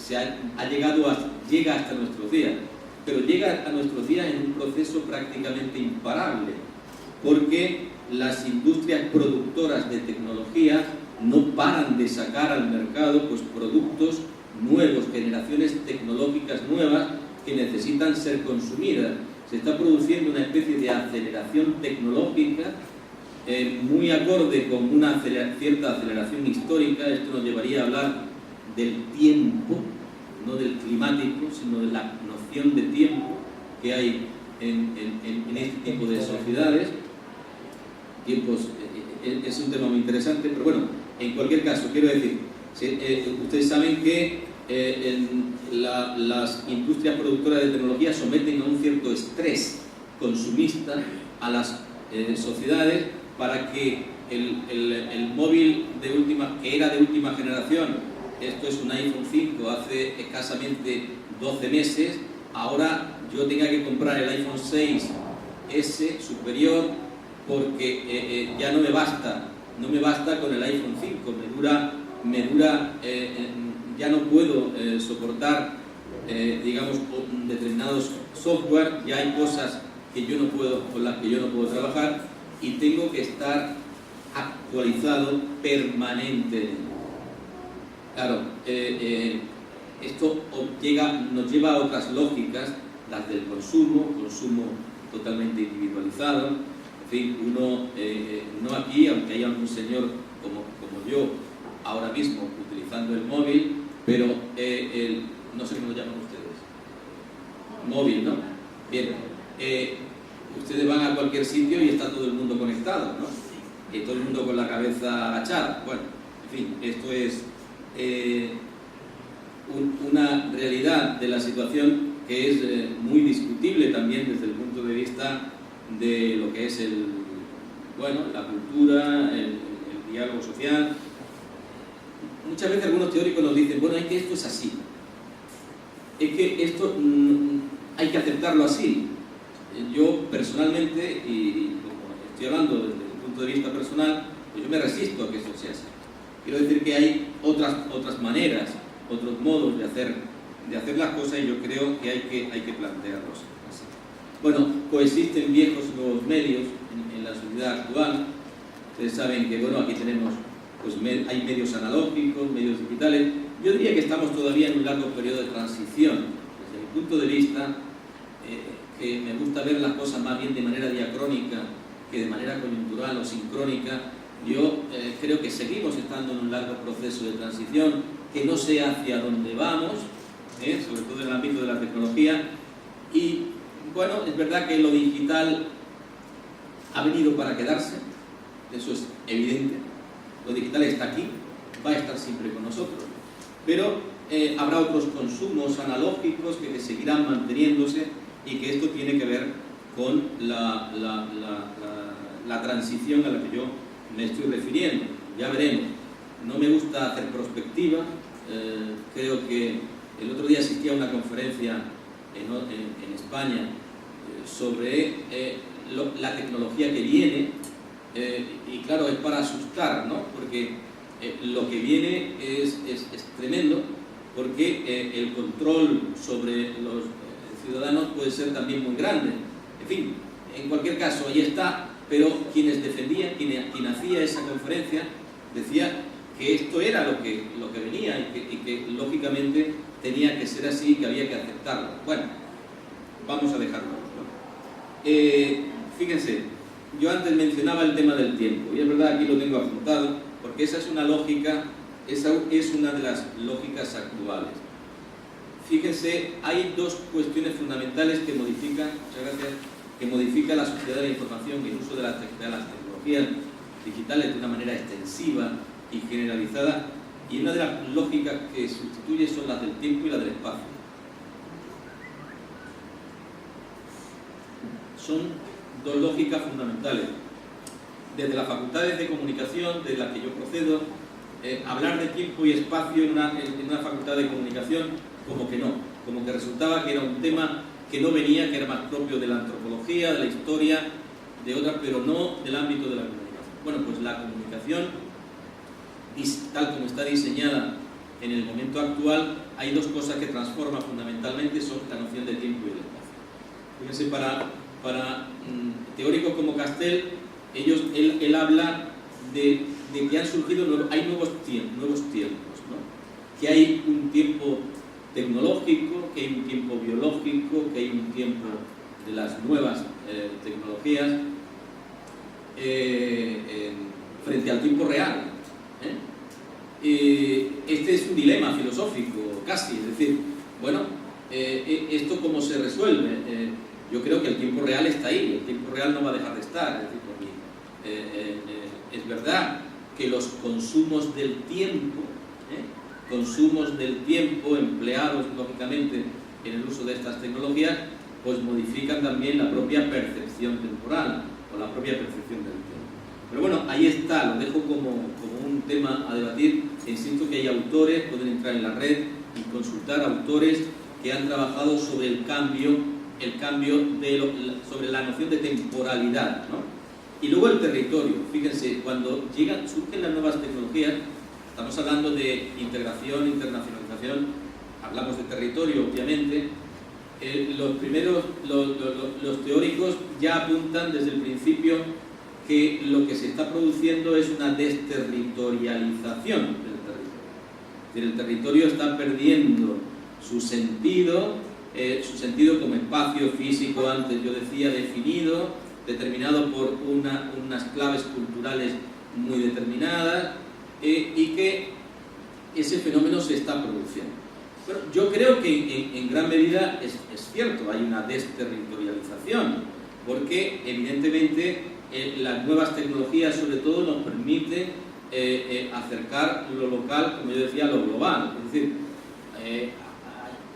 llega hasta nuestros días, pero llega a nuestros días en un proceso prácticamente imparable, porque las industrias productoras de tecnología no paran de sacar al mercado pues productos nuevos, generaciones tecnológicas nuevas que necesitan ser consumidas. Se está produciendo una especie de aceleración tecnológica muy acorde con una cierta aceleración histórica. Esto nos llevaría a hablar del tiempo, no del climático, sino de la noción de tiempo que hay en este tipo de sociedades. Tiempos es un tema muy interesante, pero bueno, en cualquier caso, quiero decir, ustedes saben que las industrias productoras de tecnología someten a un cierto estrés consumista a las sociedades para que el móvil que era de última generación, esto es un iPhone 5 hace escasamente 12 meses, ahora yo tenga que comprar el iPhone 6S superior porque ya no me basta con el iPhone 5, me dura ya no puedo soportar digamos determinados software, ya hay cosas que yo no puedo, con las que yo no puedo trabajar, y tengo que estar actualizado permanentemente. Claro, esto nos lleva a otras lógicas, las del consumo totalmente individualizado. En fin, uno, no aquí, aunque haya un señor como yo ahora mismo utilizando el móvil, pero no sé cómo lo llaman ustedes. Móvil, ¿no? Bien. Ustedes van a cualquier sitio y está todo el mundo conectado, ¿no? Todo el mundo con la cabeza agachada. Bueno, en fin, esto es una realidad de la situación que es muy discutible también desde el punto de vista de lo que es la cultura, el diálogo social. Muchas veces algunos teóricos nos dicen, bueno, es que esto es así, es que esto hay que aceptarlo así. Yo personalmente, y como estoy hablando desde el punto de vista personal, pues yo me resisto a que esto sea así. Quiero decir que hay otras maneras, otros modos de hacer las cosas, y yo creo que hay que plantearlos así. Bueno, coexisten viejos y nuevos medios en la sociedad actual. Ustedes saben que, bueno, aquí tenemos, pues hay medios analógicos, medios digitales. Yo diría que estamos todavía en un largo periodo de transición. Desde mi punto de vista, que me gusta ver las cosas más bien de manera diacrónica que de manera coyuntural o sincrónica, yo creo que seguimos estando en un largo proceso de transición, que no sé hacia dónde vamos, sobre todo en el ámbito de la tecnología. Y bueno, es verdad que lo digital ha venido para quedarse, eso es evidente. Lo digital está aquí, va a estar siempre con nosotros, pero habrá otros consumos analógicos que seguirán manteniéndose, y que esto tiene que ver con la transición a la que yo me estoy refiriendo. Ya veremos. No me gusta hacer prospectiva. Creo que el otro día asistí a una conferencia en España sobre la tecnología que viene, y claro, es para asustar, ¿no? Porque lo que viene es tremendo, porque el control sobre los ciudadanos puede ser también muy grande. En fin, en cualquier caso, ahí está, pero quienes defendían, quien hacía esa conferencia, decía que esto era lo que venía y que lógicamente tenía que ser así y que había que aceptarlo. Bueno, vamos a dejarlo, ¿no? Fíjense, yo antes mencionaba el tema del tiempo, y es verdad, aquí lo tengo apuntado, porque esa es una lógica, esa es una de las lógicas actuales. Fíjense, hay dos cuestiones fundamentales que modifican, muchas gracias, que modifica la sociedad de la información y el uso de las tecnologías digitales de una manera extensiva y generalizada, y una de las lógicas que sustituye son las del tiempo y las del espacio. Son dos lógicas fundamentales. Desde las facultades de comunicación, de las que yo procedo, hablar de tiempo y espacio en una facultad de comunicación, como que no, como que resultaba que era un tema que no venía, que era más propio de la antropología, de la historia, de otras, pero no del ámbito de la comunicación. Bueno, pues la comunicación, tal como está diseñada en el momento actual, hay dos cosas que transforman fundamentalmente, son la noción de tiempo y de espacio. Fíjense, para teóricos como Castell, él habla de que han surgido, hay nuevos tiempos, ¿no? Que hay un tiempo tecnológico, que hay un tiempo biológico, que hay un tiempo de las nuevas tecnologías frente al tiempo real. Este es un dilema filosófico casi, es decir, bueno, ¿esto cómo se resuelve? Yo creo que el tiempo real está ahí, el tiempo real no va a dejar de estar, es decir, es verdad que los consumos del tiempo empleados lógicamente en el uso de estas tecnologías, pues modifican también la propia percepción temporal o la propia percepción del tiempo. Pero bueno, ahí está, lo dejo como un tema a debatir. Insisto que hay autores, pueden entrar en la red y consultar autores que han trabajado sobre el cambio sobre la noción de temporalidad, ¿no? Y luego el territorio. Fíjense, cuando surgen las nuevas tecnologías, estamos hablando de integración, internacionalización, hablamos de territorio, obviamente. Los teóricos ya apuntan desde el principio que lo que se está produciendo es una desterritorialización del territorio. El territorio está perdiendo su sentido como espacio físico, antes yo decía, definido, determinado por unas claves culturales muy determinadas, y que ese fenómeno se está produciendo. Pero yo creo que en gran medida es cierto, hay una desterritorialización, porque evidentemente las nuevas tecnologías sobre todo nos permiten acercar lo local, como yo decía, a lo global. Es decir,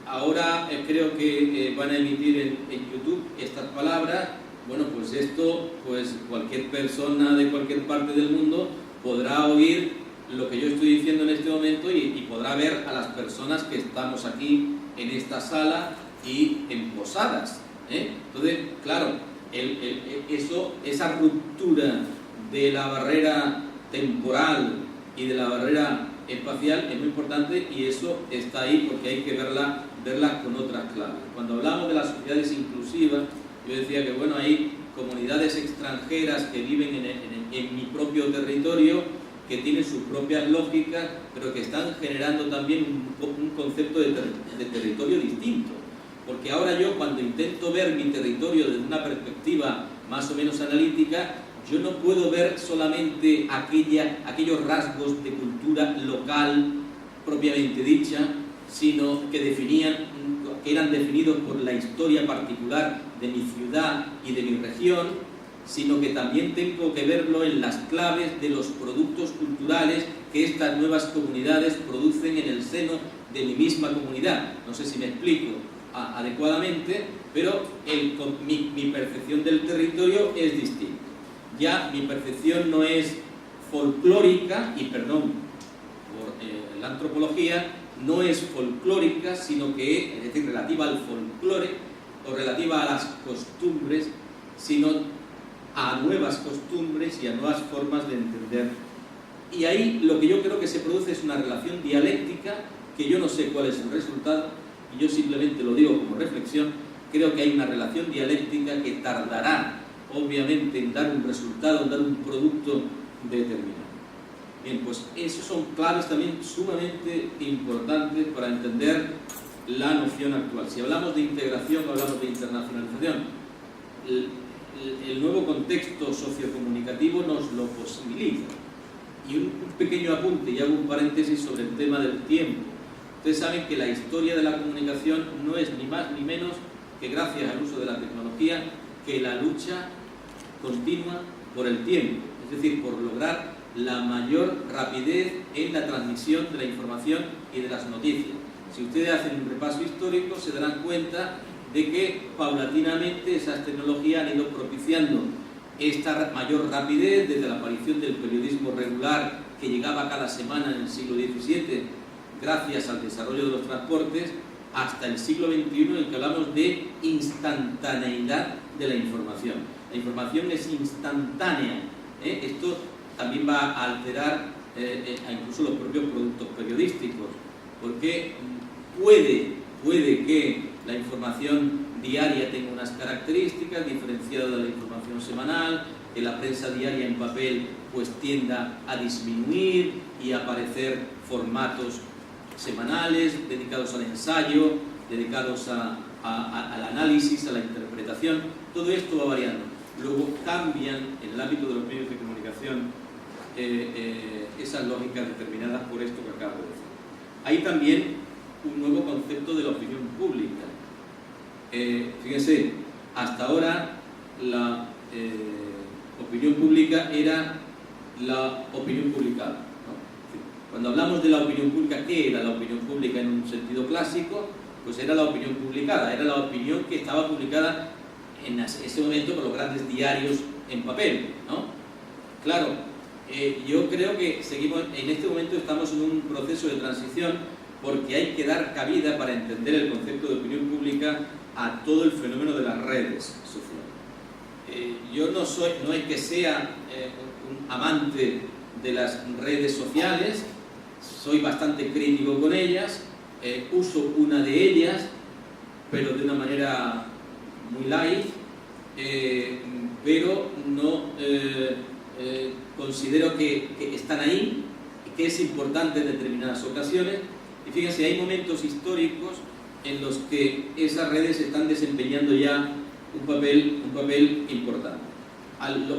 ahora creo que van a emitir en YouTube estas palabras. Bueno, pues esto, pues cualquier persona de cualquier parte del mundo podrá oír lo que yo estoy diciendo en este momento y podrá ver a las personas que estamos aquí en esta sala y en posadas. Entonces, claro, esa ruptura de la barrera temporal y de la barrera espacial es muy importante, y eso está ahí porque hay que verla con otras claves. Cuando hablamos de las sociedades inclusivas, yo decía que bueno, hay comunidades extranjeras que viven en mi propio territorio, que tienen sus propias lógicas, pero que están generando también un concepto de territorio distinto. Porque ahora yo, cuando intento ver mi territorio desde una perspectiva más o menos analítica, yo no puedo ver solamente aquellos rasgos de cultura local propiamente dicha, sino que eran definidos por la historia particular de mi ciudad y de mi región, sino que también tengo que verlo en las claves de los productos culturales que estas nuevas comunidades producen en el seno de mi misma comunidad. No sé si me explico. adecuadamente, pero mi percepción del territorio es distinta. Ya mi percepción no es folclórica, y perdón por la antropología, no es folclórica, sino que, es decir, relativa al folclore o relativa a las costumbres, sino a nuevas costumbres y a nuevas formas de entender. Y ahí lo que yo creo que se produce es una relación dialéctica, que yo no sé cuál es el resultado, y yo simplemente lo digo como reflexión. Creo que hay una relación dialéctica que tardará, obviamente, en dar un resultado, en dar un producto determinado. Bien, pues esos son claves también sumamente importantes para entender la noción actual. Si hablamos de integración o hablamos de internacionalización, el nuevo contexto sociocomunicativo nos lo posibilita. Y un pequeño apunte, y hago un paréntesis sobre el tema del tiempo. Ustedes saben que la historia de la comunicación no es ni más ni menos que, gracias al uso de la tecnología, que la lucha continua por el tiempo, es decir, por lograr la mayor rapidez en la transmisión de la información y de las noticias. Si ustedes hacen un repaso histórico, se darán cuenta de que paulatinamente esas tecnologías han ido propiciando esta mayor rapidez, desde la aparición del periodismo regular, que llegaba cada semana en el siglo XVII, gracias al desarrollo de los transportes, hasta el siglo XXI, en el que hablamos de instantaneidad de la información. La información es instantánea. Esto también va a alterar incluso los propios productos periodísticos, porque puede que la información diaria tenga unas características diferenciadas de la información semanal, que la prensa diaria en papel pues tienda a disminuir y a aparecer formatos semanales dedicados al ensayo, dedicados al análisis, a la interpretación. Todo esto va variando. Luego cambian en el ámbito de los medios de comunicación esas lógicas determinadas por esto que acabo de decir. Hay también un nuevo concepto de la opinión pública. Fíjense, hasta ahora la opinión pública era la opinión publicada, ¿no? Cuando hablamos de la opinión pública, ¿qué era la opinión pública en un sentido clásico? Pues era la opinión publicada, era la opinión que estaba publicada en ese momento por los grandes diarios en papel, ¿no? Claro, yo creo que en este momento estamos en un proceso de transición, porque hay que dar cabida, para entender el concepto de opinión pública, a todo el fenómeno de las redes sociales. Yo no es que sea un amante de las redes sociales, soy bastante crítico con ellas, uso una de ellas, pero de una manera muy light, pero no considero que están ahí, que es importante en determinadas ocasiones. Y fíjense, hay momentos históricos en los que esas redes están desempeñando ya un papel importante.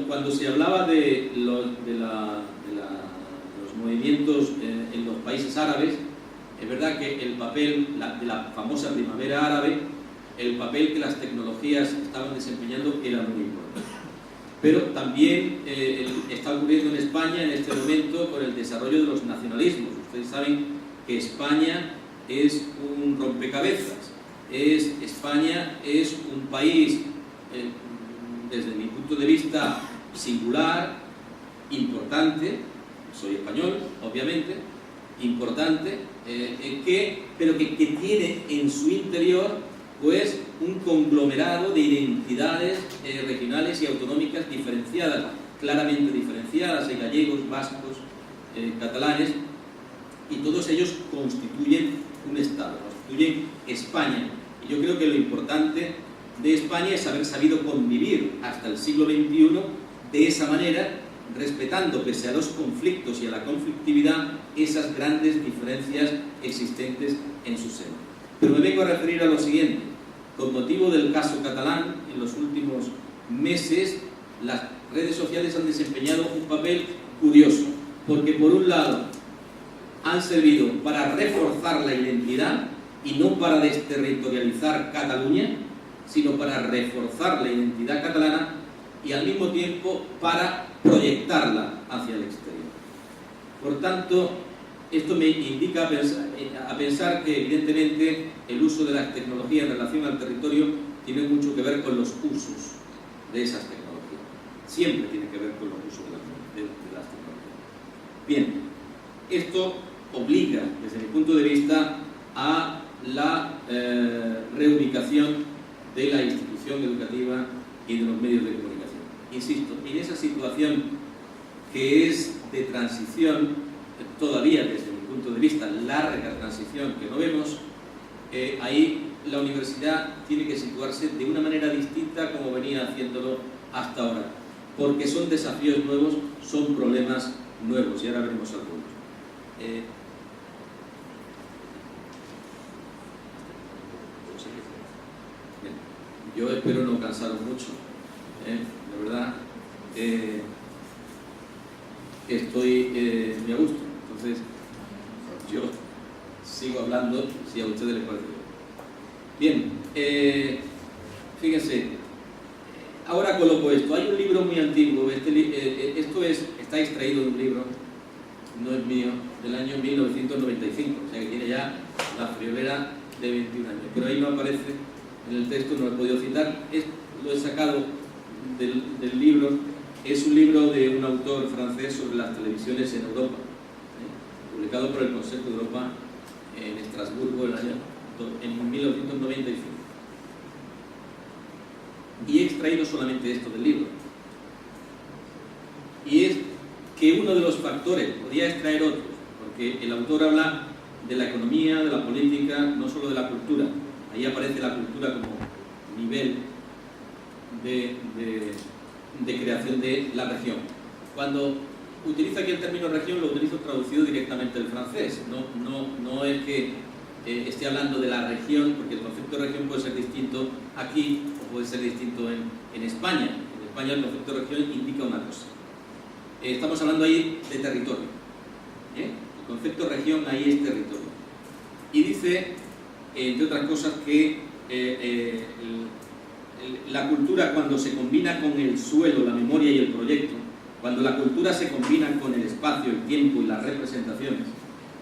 Cuando se hablaba de los movimientos en los países árabes, es verdad que el papel de la famosa primavera árabe, el papel que las tecnologías estaban desempeñando era muy importante. Pero también está ocurriendo en España en este momento con el desarrollo de los nacionalismos. Ustedes saben que España es un rompecabezas. España es un país, desde mi punto de vista, singular, importante. Soy español, obviamente, importante, pero que tiene en su interior pues un conglomerado de identidades regionales y autonómicas diferenciadas, claramente diferenciadas. Hay gallegos, vascos, catalanes, y todos ellos constituyen un Estado, constituyen España. Y yo creo que lo importante de España es haber sabido convivir hasta el siglo XXI de esa manera, respetando, pese a los conflictos y a la conflictividad, esas grandes diferencias existentes en su seno. Pero me vengo a referir a lo siguiente. Con motivo del caso catalán, en los últimos meses, las redes sociales han desempeñado un papel curioso, porque por un lado han servido para reforzar la identidad, y no para desterritorializar Cataluña, sino para reforzar la identidad catalana y al mismo tiempo para proyectarla hacia el exterior. Por tanto, Esto me indica a pensar que evidentemente el uso de las tecnologías en relación al territorio tiene mucho que ver con los usos de esas tecnologías. Siempre tiene que ver con los usos de las tecnologías. Bien, esto obliga, desde mi punto de vista, a la reubicación de la institución educativa y de los medios de comunicación. Insisto, en esa situación que es de transición, todavía desde mi punto de vista, larga transición que no vemos, ahí la universidad tiene que situarse de una manera distinta como venía haciéndolo hasta ahora, porque son desafíos nuevos, son problemas nuevos, y ahora veremos algunos. Yo espero no cansaros mucho, de verdad, estoy muy a gusto, entonces yo sigo hablando si a ustedes les parece bien. Fíjense, ahora coloco esto. Hay un libro muy antiguo, esto está extraído de un libro, no es mío, del año 1995, o sea que tiene ya la friolera de 21 años, pero ahí no aparece en el texto, no lo he podido citar. Lo he sacado del libro. Es un libro de un autor francés sobre las televisiones en Europa, publicado por el Consejo de Europa en Estrasburgo en 1995. Y he extraído solamente esto del libro. Y es que uno de los factores, podría extraer otros, porque el autor habla de la economía, de la política, no solo de la cultura. Ahí aparece la cultura como nivel de creación de la región. Cuando utilizo aquí el término región, lo utilizo traducido directamente del francés. No es que esté hablando de la región, porque el concepto de región puede ser distinto aquí o puede ser distinto en España. En España el concepto de región indica una cosa. Estamos hablando ahí de territorio. El concepto de región ahí es territorio. Y dice, entre otras cosas, que la cultura, cuando se combina con el suelo, la memoria y el proyecto, cuando la cultura se combina con el espacio, el tiempo y las representaciones,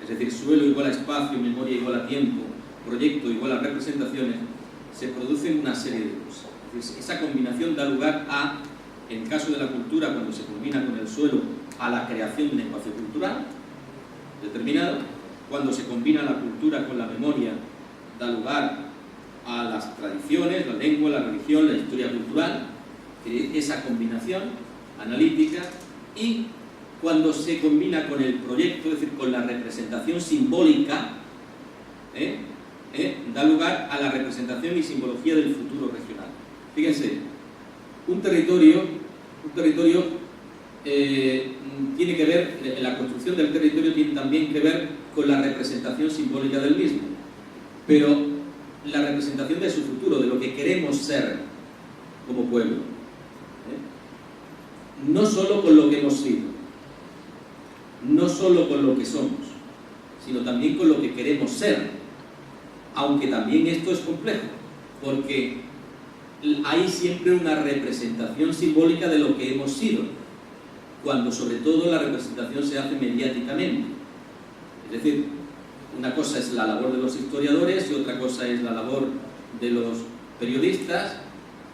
es decir, suelo igual a espacio, memoria igual a tiempo, proyecto igual a representaciones, se producen una serie de cosas. Es decir, esa combinación da lugar a, en el caso de la cultura, cuando se combina con el suelo, a la creación de un espacio cultural determinado. Cuando se combina la cultura con la memoria, da lugar a las tradiciones, la lengua, la religión, la historia cultural, esa combinación analítica. Y cuando se combina con el proyecto, es decir, con la representación simbólica, da lugar a la representación y simbología del futuro regional. Fíjense, un territorio tiene que ver, la construcción del territorio tiene también que ver con la representación simbólica del mismo, pero la representación de su futuro, de lo que queremos ser como pueblo, no solo con lo que hemos sido, no solo con lo que somos, sino también con lo que queremos ser, aunque también esto es complejo, porque hay siempre una representación simbólica de lo que hemos sido, cuando sobre todo la representación se hace mediáticamente. Es decir, una cosa es la labor de los historiadores y otra cosa es la labor de los periodistas,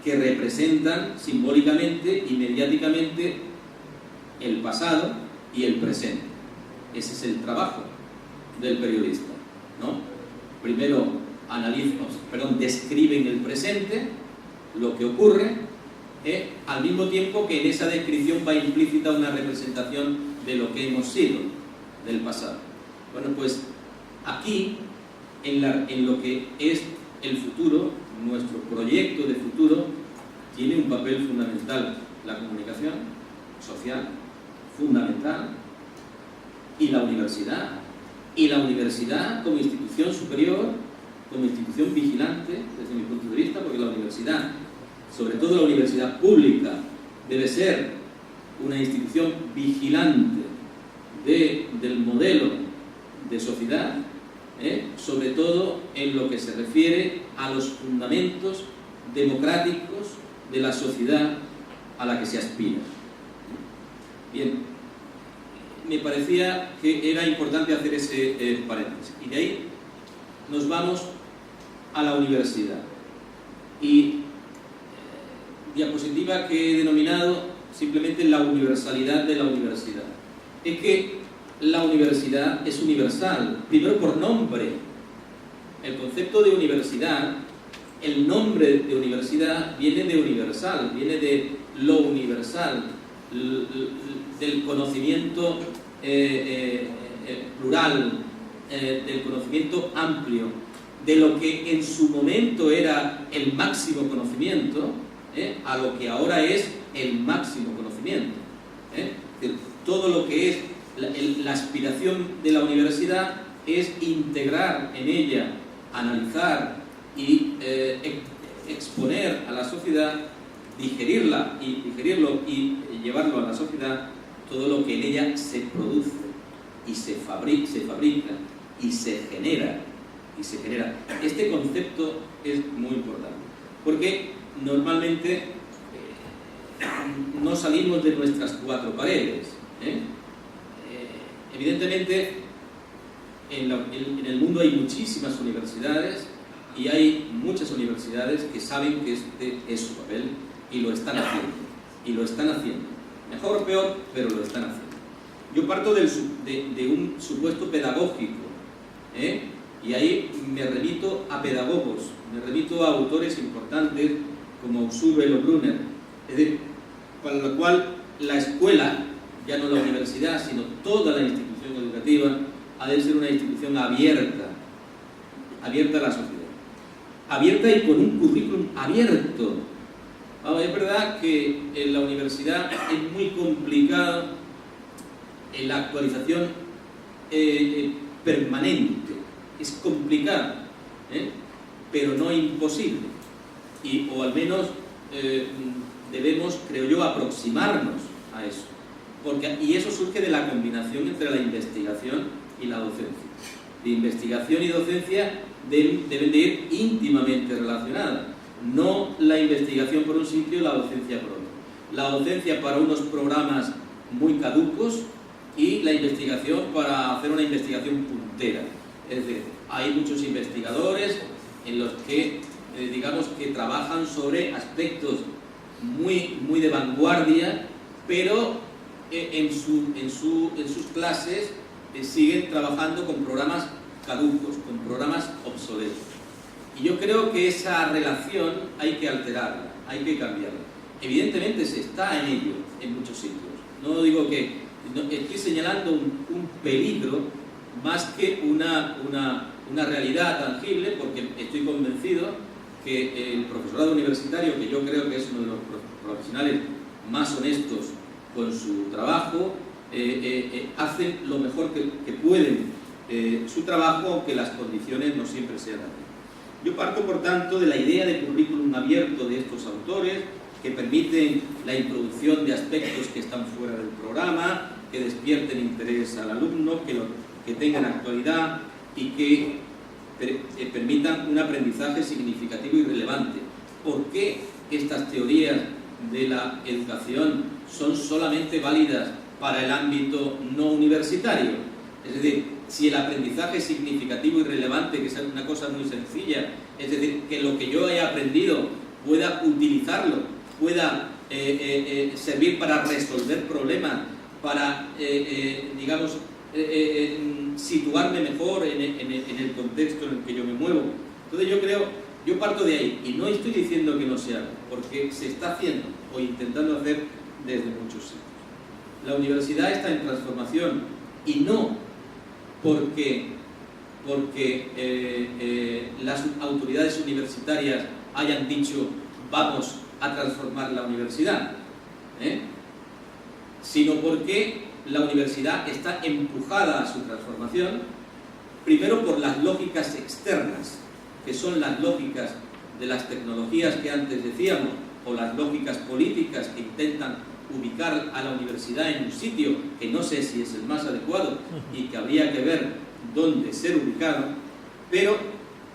que representan simbólicamente y mediáticamente el pasado y el presente. Ese es el trabajo del periodista, ¿no? Primero describen el presente, lo que ocurre, al mismo tiempo que en esa descripción va implícita una representación de lo que hemos sido, del pasado. Bueno, pues aquí, en lo que es el futuro, nuestro proyecto de futuro, tiene un papel fundamental la comunicación social, fundamental, y la universidad. Y la universidad como institución superior, como institución vigilante, desde mi punto de vista, porque la universidad, sobre todo la universidad pública, debe ser una institución vigilante del modelo de sociedad, sobre todo en lo que se refiere a los fundamentos democráticos de la sociedad a la que se aspira. Bien, me parecía que era importante hacer ese paréntesis. Y de ahí nos vamos a la universidad. Y diapositiva que he denominado simplemente la universalidad de la universidad. Es que la universidad es universal, primero por nombre. El concepto de universidad, el nombre de universidad viene de universal, viene de lo universal, del conocimiento plural, del conocimiento amplio, de lo que en su momento era el máximo conocimiento, a lo que ahora es el máximo conocimiento. Todo lo que es la aspiración de la universidad es integrar en ella, analizar y exponer a la sociedad, digerirlo y llevarlo a la sociedad todo lo que en ella se produce y se fabrica y se genera. Este concepto es muy importante, porque normalmente no salimos de nuestras cuatro paredes. Evidentemente, en el mundo hay muchísimas universidades y hay muchas universidades que saben que este es su papel y lo están haciendo. Mejor o peor, pero lo están haciendo. Yo parto de un supuesto pedagógico, y ahí me remito a pedagogos, me remito a autores importantes como Husserl o Brunner, es decir, para lo cual la escuela, ya no la universidad, sino toda la institución educativa, ha de ser una institución abierta a la sociedad, abierta y con un currículum abierto. Es verdad que en la universidad es muy complicado en la actualización permanente, es complicado, pero no imposible, o al menos debemos, creo yo, aproximarnos a eso, y eso surge de la combinación entre la investigación y la docencia. La investigación y docencia deben de ir íntimamente relacionadas, no la investigación por un sitio y la docencia por otro. La docencia para unos programas muy caducos y la investigación para hacer una investigación puntera. Es decir, hay muchos investigadores en los que, digamos, que trabajan sobre aspectos muy de vanguardia, pero en sus clases siguen trabajando con programas caducos, con programas obsoletos. Y yo creo que esa relación hay que alterarla, hay que cambiarla. Evidentemente se está en ello en muchos sitios. No digo que estoy señalando un peligro más que una realidad tangible, porque estoy convencido que el profesorado universitario, que yo creo que es uno de los profesionales más honestos con su trabajo, hacen lo mejor que pueden su trabajo, aunque las condiciones no siempre sean así. Yo parto, por tanto, de la idea de currículum abierto de estos autores, que permiten la introducción de aspectos que están fuera del programa, que despierten interés al alumno, que tengan actualidad y que permitan un aprendizaje significativo y relevante. ¿Por qué estas teorías de la educación son solamente válidas para el ámbito no universitario? Es decir, si el aprendizaje es significativo y relevante, que es una cosa muy sencilla, es decir, que lo que yo haya aprendido pueda utilizarlo, pueda servir para resolver problemas, para, digamos, situarme mejor en el contexto en el que yo me muevo. Entonces yo parto de ahí, y no estoy diciendo que no se haga, porque se está haciendo o intentando hacer desde muchos sitios. La universidad está en transformación, y no porque las autoridades universitarias hayan dicho vamos a transformar la universidad, sino porque la universidad está empujada a su transformación, primero por las lógicas externas, que son las lógicas de las tecnologías que antes decíamos, o las lógicas políticas que intentan ubicar a la universidad en un sitio que no sé si es el más adecuado y que habría que ver dónde ser ubicado, pero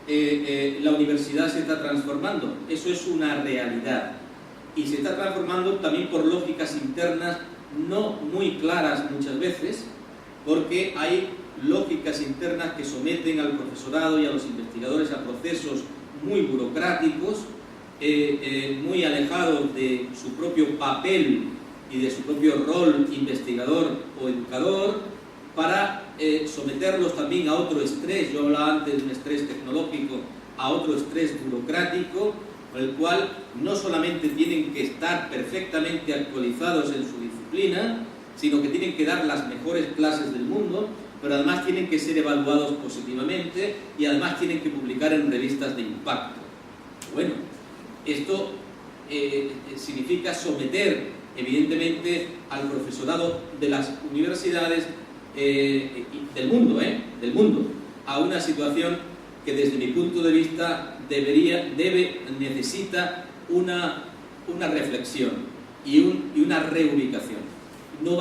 la universidad se está transformando, eso es una realidad, y se está transformando también por lógicas internas no muy claras muchas veces, porque hay lógicas internas que someten al profesorado y a los investigadores a procesos muy burocráticos, muy alejados de su propio papel y de su propio rol investigador o educador, para someterlos también a otro estrés. Yo hablaba antes de un estrés tecnológico, a otro estrés burocrático, por el cual no solamente tienen que estar perfectamente actualizados en su disciplina, sino que tienen que dar las mejores clases del mundo, pero además tienen que ser evaluados positivamente y además tienen que publicar en revistas de impacto. Bueno, esto significa someter evidentemente al profesorado de las universidades del mundo, a una situación que desde mi punto de vista necesita una reflexión y una reubicación. No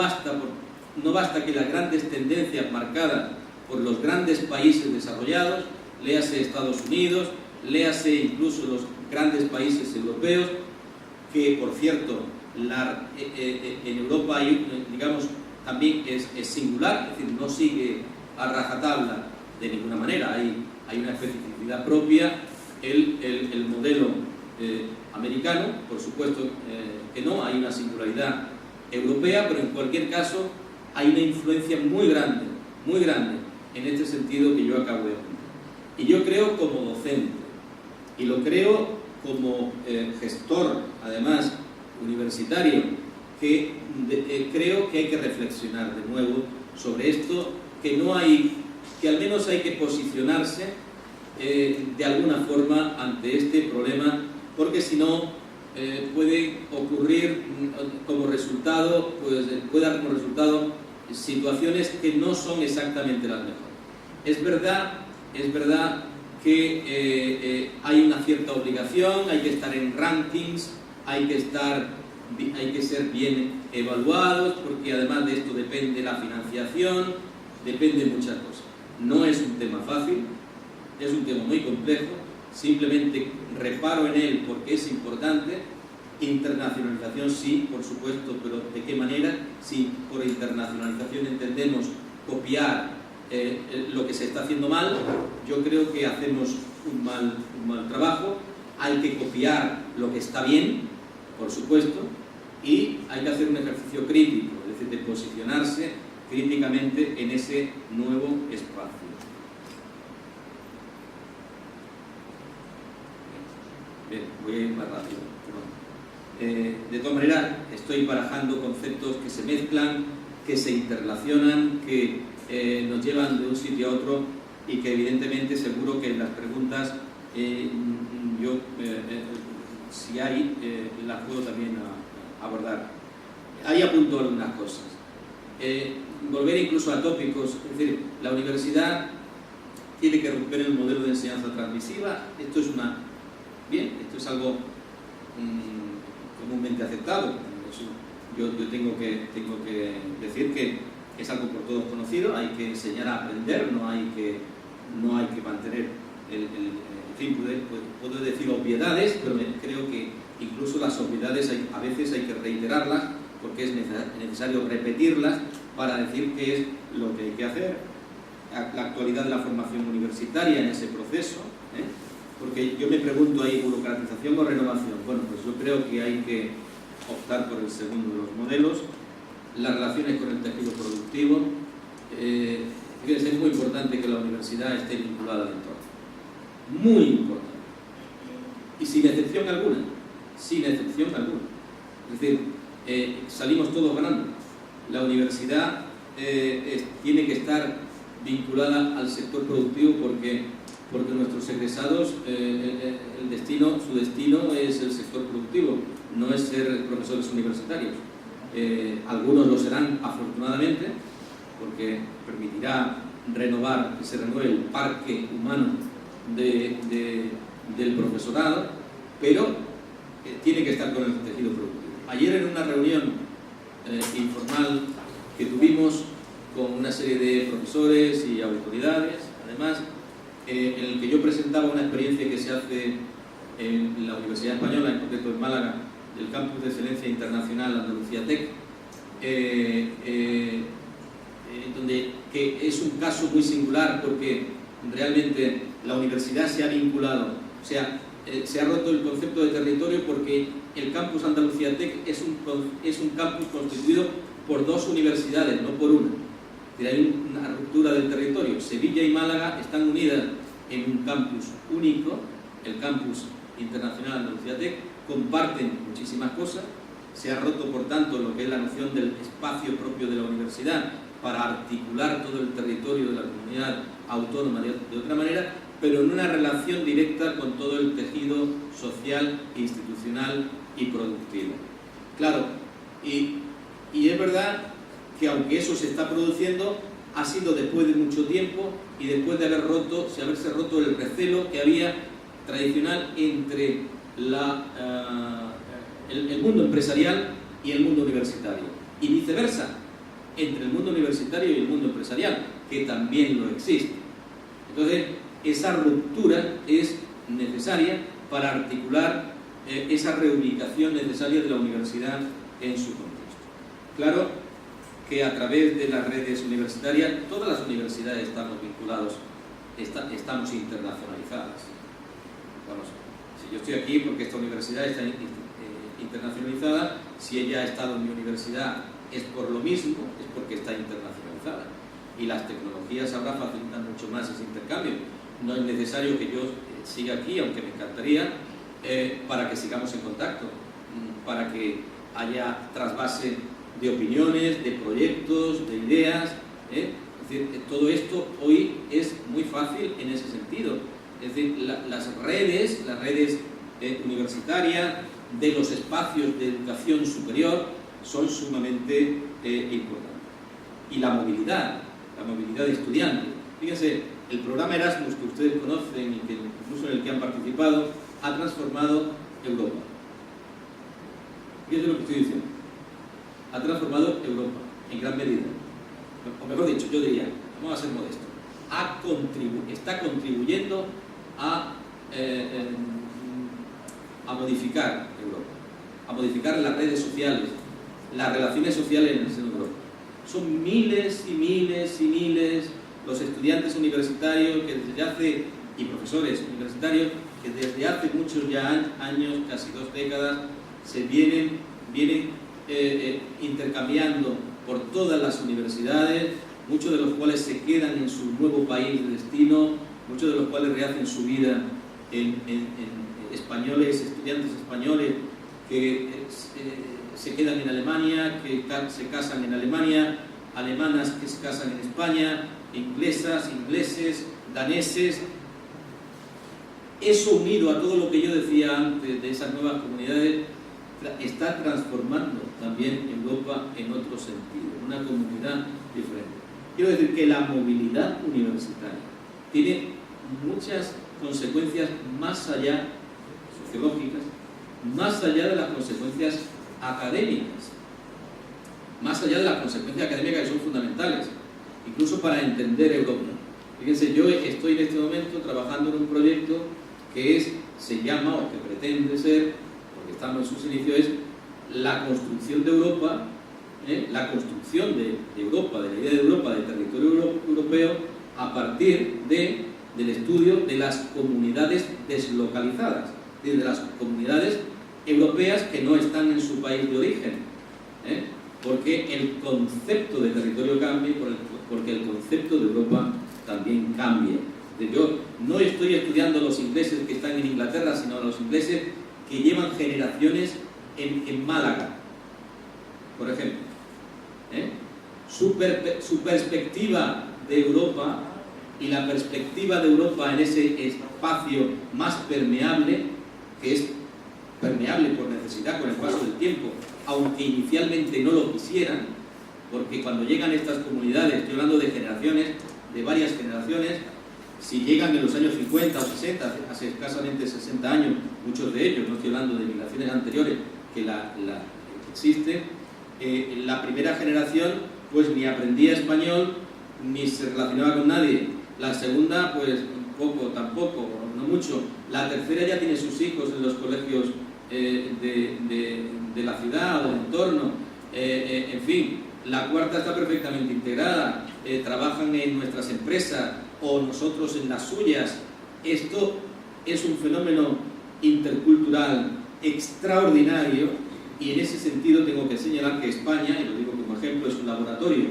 basta que las grandes tendencias marcadas por los grandes países desarrollados, léase Estados Unidos, léase incluso los grandes países europeos, que por cierto en Europa digamos, también es singular, es decir, no sigue a rajatabla de ninguna manera, hay una especificidad propia. El modelo americano, por supuesto que no, hay una singularidad europea, pero en cualquier caso hay una influencia muy grande en este sentido que yo acabo de apuntar. Y yo creo como docente, y lo creo como gestor, además, universitario, que creo que hay que reflexionar de nuevo sobre esto, que al menos hay que posicionarse de alguna forma ante este problema, porque si no puede ocurrir como resultado, puede dar como resultado situaciones que no son exactamente las mejores. Es verdad que hay una cierta obligación, hay que estar en rankings, hay que ser bien evaluados, porque además de esto depende la financiación, depende muchas cosas. No es un tema fácil, es un tema muy complejo, simplemente reparo en él porque es importante. Internacionalización sí, por supuesto, pero ¿de qué manera? Si por internacionalización entendemos copiar lo que se está haciendo mal, yo creo que hacemos un mal trabajo. Hay que copiar lo que está bien, por supuesto, y hay que hacer un ejercicio crítico, es decir, de posicionarse críticamente en ese nuevo espacio. Bien, voy a ir más rápido. De todas maneras, estoy barajando conceptos que se mezclan, que se interrelacionan, que nos llevan de un sitio a otro y que evidentemente seguro que en las preguntas si hay, las puedo también abordar. Ahí apunto algunas cosas. Volver incluso a tópicos, es decir, la universidad tiene que romper el modelo de enseñanza transmisiva. Esto es algo comúnmente aceptado. Yo tengo que decir que es algo por todos conocido. Hay que enseñar a aprender, no hay que mantener en fin, puedo decir obviedades, pero creo que incluso las obviedades a veces hay que reiterarlas, porque es necesario repetirlas para decir qué es lo que hay que hacer. La actualidad de la formación universitaria en ese proceso, porque yo me pregunto ahí, burocratización o renovación. Bueno, pues yo creo que hay que optar por el segundo de los modelos. Las relaciones con el tejido productivo. Fíjense, es muy importante que la universidad esté vinculada al entorno. Muy importante. Y sin excepción alguna. Sin excepción alguna. Es decir, salimos todos ganando. La universidad tiene que estar vinculada al sector productivo porque nuestros egresados, su destino es el sector productivo, no es ser profesores universitarios. Algunos lo serán, afortunadamente, porque permitirá renovar, que se renueve el parque humano del profesorado, pero tiene que estar con el tejido productivo. Ayer en una reunión informal que tuvimos con una serie de profesores y autoridades, además, en el que yo presentaba una experiencia que se hace en la Universidad Española, en concreto en Málaga, del Campus de Excelencia Internacional Andalucía Tech, donde que es un caso muy singular porque realmente la universidad se ha vinculado, o sea, se ha roto el concepto de territorio porque el campus Andalucía Tech es un campus constituido por dos universidades, no por una. Hay una ruptura del territorio. Sevilla y Málaga están unidas en un campus único, el campus internacional Andalucía Tech, comparten muchísimas cosas. Se ha roto, por tanto, lo que es la noción del espacio propio de la universidad para articular todo el territorio de la comunidad autónoma de otra manera, pero en una relación directa con todo el tejido social, institucional y productivo. Claro, y es verdad que aunque eso se está produciendo, ha sido después de mucho tiempo y después de haberse roto el recelo que había tradicional entre el mundo empresarial y el mundo universitario, y viceversa, entre el mundo universitario y el mundo empresarial, que también lo existe. Entonces, esa ruptura es necesaria para articular esa reubicación necesaria de la universidad en su contexto. Claro que a través de las redes universitarias, todas las universidades estamos vinculados, estamos internacionalizadas. Vamos, si yo estoy aquí porque esta universidad está internacionalizada, si ella ha estado en mi universidad es por lo mismo, es porque está internacionalizada. Y las tecnologías ahora facilitan mucho más ese intercambio. No es necesario que yo siga aquí, aunque me encantaría, para que sigamos en contacto, para que haya trasvase de opiniones, de proyectos, de ideas. Es decir, todo esto hoy es muy fácil en ese sentido. Es decir, las redes universitarias, de los espacios de educación superior, son sumamente importantes. Y la movilidad de estudiantes. Fíjense, el programa Erasmus que ustedes conocen y que incluso en el que han participado, ha transformado Europa. Fíjense lo que estoy diciendo. Ha transformado Europa en gran medida. O mejor dicho, yo diría, vamos a ser modestos, está contribuyendo a modificar Europa, a modificar las redes sociales, las relaciones sociales en el seno de Europa. Son miles y miles y miles los estudiantes universitarios que desde hace, y profesores universitarios, que desde hace muchos ya años, casi 2 décadas, se vienen intercambiando por todas las universidades, muchos de los cuales se quedan en su nuevo país de destino, muchos de los cuales rehacen su vida en españoles, estudiantes españoles que se quedan en Alemania, que se casan en Alemania, alemanas que se casan en España, inglesas, ingleses, daneses. Eso unido a todo lo que yo decía antes de esas nuevas comunidades, está transformando también Europa en otro sentido, en una comunidad diferente. Quiero decir que la movilidad universitaria tiene muchas consecuencias más allá, sociológicas, más allá de las consecuencias académicas, más allá de las consecuencias académicas que son fundamentales, incluso para entender Europa. Fíjense, yo estoy en este momento trabajando en un proyecto que se llama, o que pretende ser, porque estamos en sus inicios, es la construcción de Europa, la construcción de Europa, de la idea de Europa, del territorio europeo, a partir del estudio de las comunidades deslocalizadas, de las comunidades europeas que no están en su país de origen, porque el concepto de territorio cambia, porque el concepto de Europa también cambia. Yo no estoy estudiando a los ingleses que están en Inglaterra, sino a los ingleses que llevan generaciones en Málaga, por ejemplo. Su perspectiva de Europa y la perspectiva de Europa en ese espacio más permeable, que es permeable por necesidad con el paso del tiempo, aunque inicialmente no lo quisieran, porque cuando llegan estas comunidades, estoy hablando de generaciones, de varias generaciones, si llegan en los años 50 o 60, hace escasamente 60 años, muchos de ellos, no estoy hablando de migraciones anteriores que existen, la primera generación pues ni aprendía español ni se relacionaba con nadie, la segunda pues poco, tampoco, no mucho, la tercera ya tiene sus hijos en los colegios de la ciudad o del entorno, en fin, la cuarta está perfectamente integrada, trabajan en nuestras empresas o nosotros en las suyas. Esto es un fenómeno intercultural extraordinario y en ese sentido tengo que señalar que España, y lo digo como ejemplo, es un laboratorio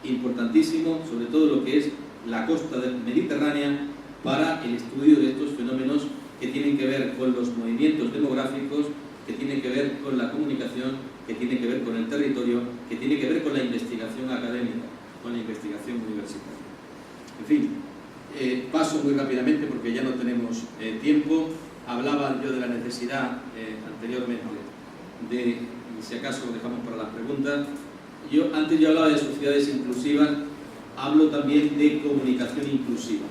importantísimo, sobre todo lo que es la costa mediterránea, para el estudio de estos fenómenos que tienen que ver con los movimientos demográficos, que tienen que ver con la comunicación, que tienen que ver con el territorio, que tiene que ver con la investigación académica, con la investigación universitaria. En fin, paso muy rápidamente porque ya no tenemos tiempo. Hablaba yo de la necesidad anteriormente de, si acaso lo dejamos para las preguntas, antes yo hablaba de sociedades inclusivas, hablo también de comunicación inclusiva.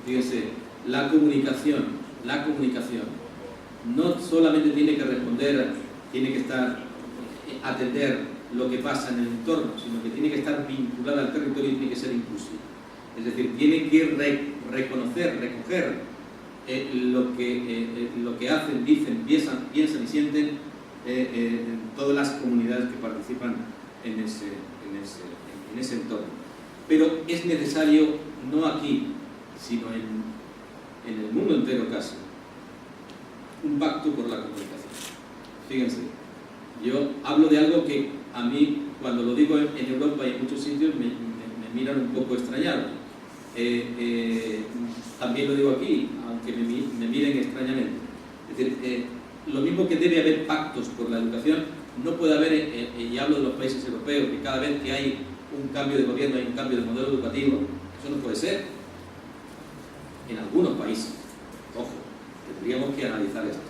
Fíjense, la comunicación no solamente tiene que responder, tiene que atender lo que pasa en el entorno, sino que tiene que estar vinculada al territorio y tiene que ser inclusiva. Es decir, tiene que reconocer, recoger lo que hacen, dicen, piensan y sienten todas las comunidades que participan en ese entorno. Pero es necesario, no aquí, sino en el mundo entero casi, un pacto por la comunicación. Fíjense, yo hablo de algo que a mí, cuando lo digo en Europa y en muchos sitios, me miran un poco extrañado. También lo digo aquí, aunque me miren extrañamente. Es decir, lo mismo que debe haber pactos por la educación, no puede haber, y hablo de los países europeos, que cada vez que hay un cambio de gobierno, hay un cambio de modelo educativo. Eso no puede ser. En algunos países, ojo, tendríamos que analizar esto.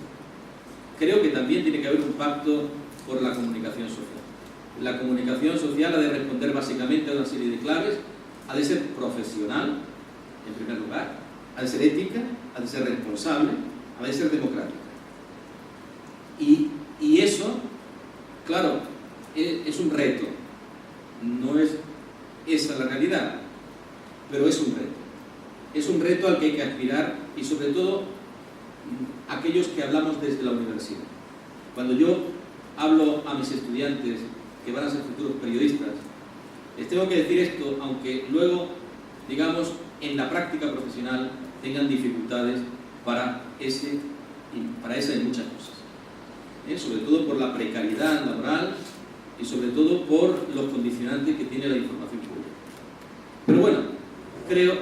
Creo que también tiene que haber un pacto por la comunicación social. La comunicación social ha de responder básicamente a una serie de claves. Ha de ser profesional, en primer lugar, ha de ser ética, ha de ser responsable, ha de ser democrática. Y eso, claro, es un reto. No es esa la realidad, pero es un reto. Es un reto al que hay que aspirar y sobre todo aquellos que hablamos desde la universidad. Cuando yo hablo a mis estudiantes que van a ser futuros periodistas, les tengo que decir esto, aunque luego, digamos, en la práctica profesional tengan dificultades para esa y muchas cosas. Sobre todo por la precariedad laboral y sobre todo por los condicionantes que tiene la información pública. Pero bueno, creo,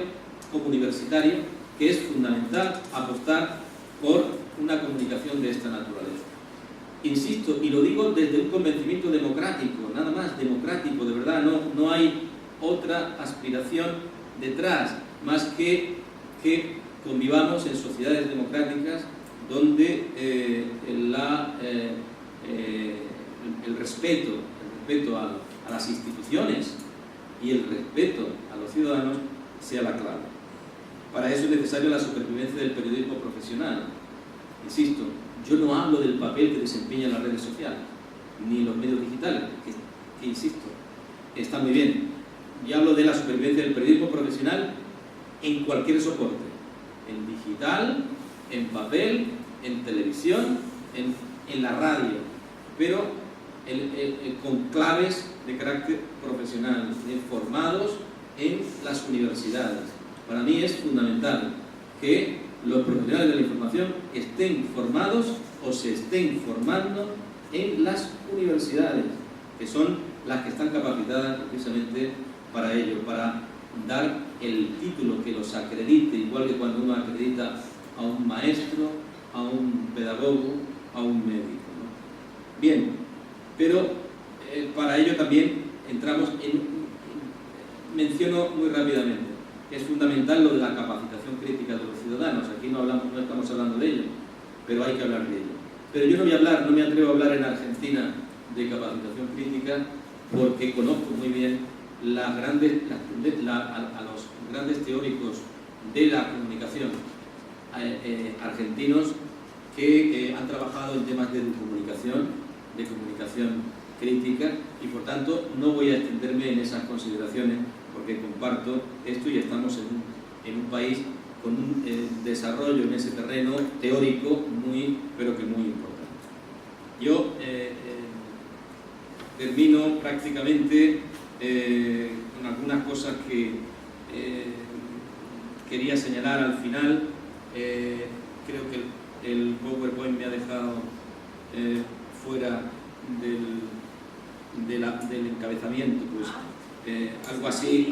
como universitario, que es fundamental apostar por una comunicación de esta naturaleza. Insisto, y lo digo desde un convencimiento democrático, nada más democrático, de verdad, no hay otra aspiración detrás, más que convivamos en sociedades democráticas donde el respeto a las instituciones y el respeto a los ciudadanos sea la clave. Para eso es necesaria la supervivencia del periodismo profesional. Insisto, yo no hablo del papel que desempeñan las redes sociales, ni los medios digitales, que insisto, está muy bien. Yo hablo de la supervivencia del periodismo profesional en cualquier soporte, en digital, en papel, en televisión, en la radio, pero con claves de carácter profesional, formados en las universidades. Para mí es fundamental que los profesionales de la información estén formados o se estén formando en las universidades, que son las que están capacitadas precisamente para ello, para dar el título que los acredite, igual que cuando uno acredita a un maestro, a un pedagogo, a un médico, ¿no? Bien, pero para ello también entramos menciono muy rápidamente. Es fundamental lo de la capacitación crítica de los ciudadanos. Aquí no estamos hablando de ello, pero hay que hablar de ello. Pero yo no me atrevo a hablar en Argentina de capacitación crítica porque conozco muy bien a los grandes teóricos de la comunicación argentinos que han trabajado en temas de comunicación crítica y por tanto no voy a extenderme en esas consideraciones porque comparto esto y estamos en un país con un desarrollo en ese terreno teórico pero que muy importante. Yo termino prácticamente con algunas cosas que quería señalar al final. Creo que el PowerPoint me ha dejado fuera del encabezamiento, pues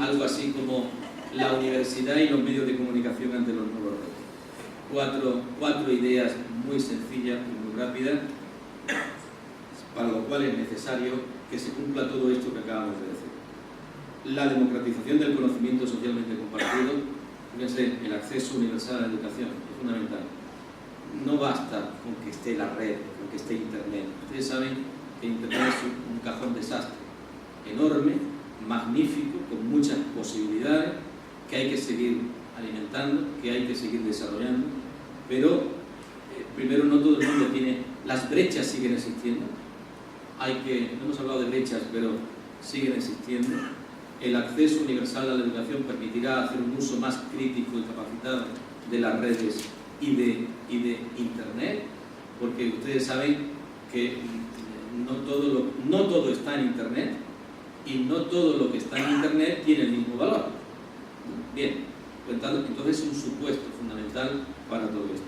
algo así como la universidad y los medios de comunicación ante los nuevos retos. Cuatro ideas muy sencillas y muy rápidas, para lo cual es necesario que se cumpla todo esto que acabamos de decir. La democratización del conocimiento socialmente compartido, fíjense, el acceso universal a la educación es fundamental. No basta con que esté la red, con que esté Internet. Ustedes saben que Internet es un cajón desastre, enorme, magnífico, con muchas posibilidades, que hay que seguir alimentando, que hay que seguir desarrollando, pero primero no todo el mundo tiene, las brechas siguen existiendo, no hemos hablado de brechas, pero siguen existiendo. El acceso universal a la educación permitirá hacer un uso más crítico y capacitado de las redes y de Internet, porque ustedes saben que no todo está en Internet y no todo lo que está en Internet tiene el mismo valor. Bien, entonces es un supuesto fundamental para todo esto.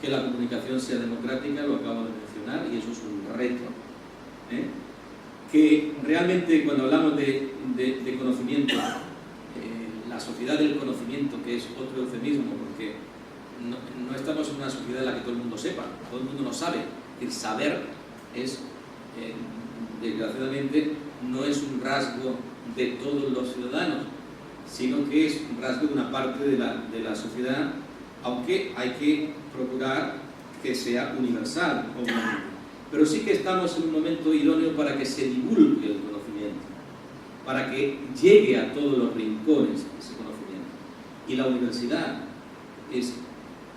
Que la comunicación sea democrática, lo acabo de mencionar, y eso es un reto. Que realmente cuando hablamos de conocimiento, la sociedad del conocimiento, que es otro eufemismo, porque no estamos en una sociedad en la que todo el mundo sepa, todo el mundo no sabe. El saber es, desgraciadamente, no es un rasgo de todos los ciudadanos, sino que es un rasgo de una parte de la sociedad, aunque hay que procurar que sea universal, obviamente. Pero sí que estamos en un momento idóneo para que se divulgue el conocimiento, para que llegue a todos los rincones ese conocimiento. Y la universidad es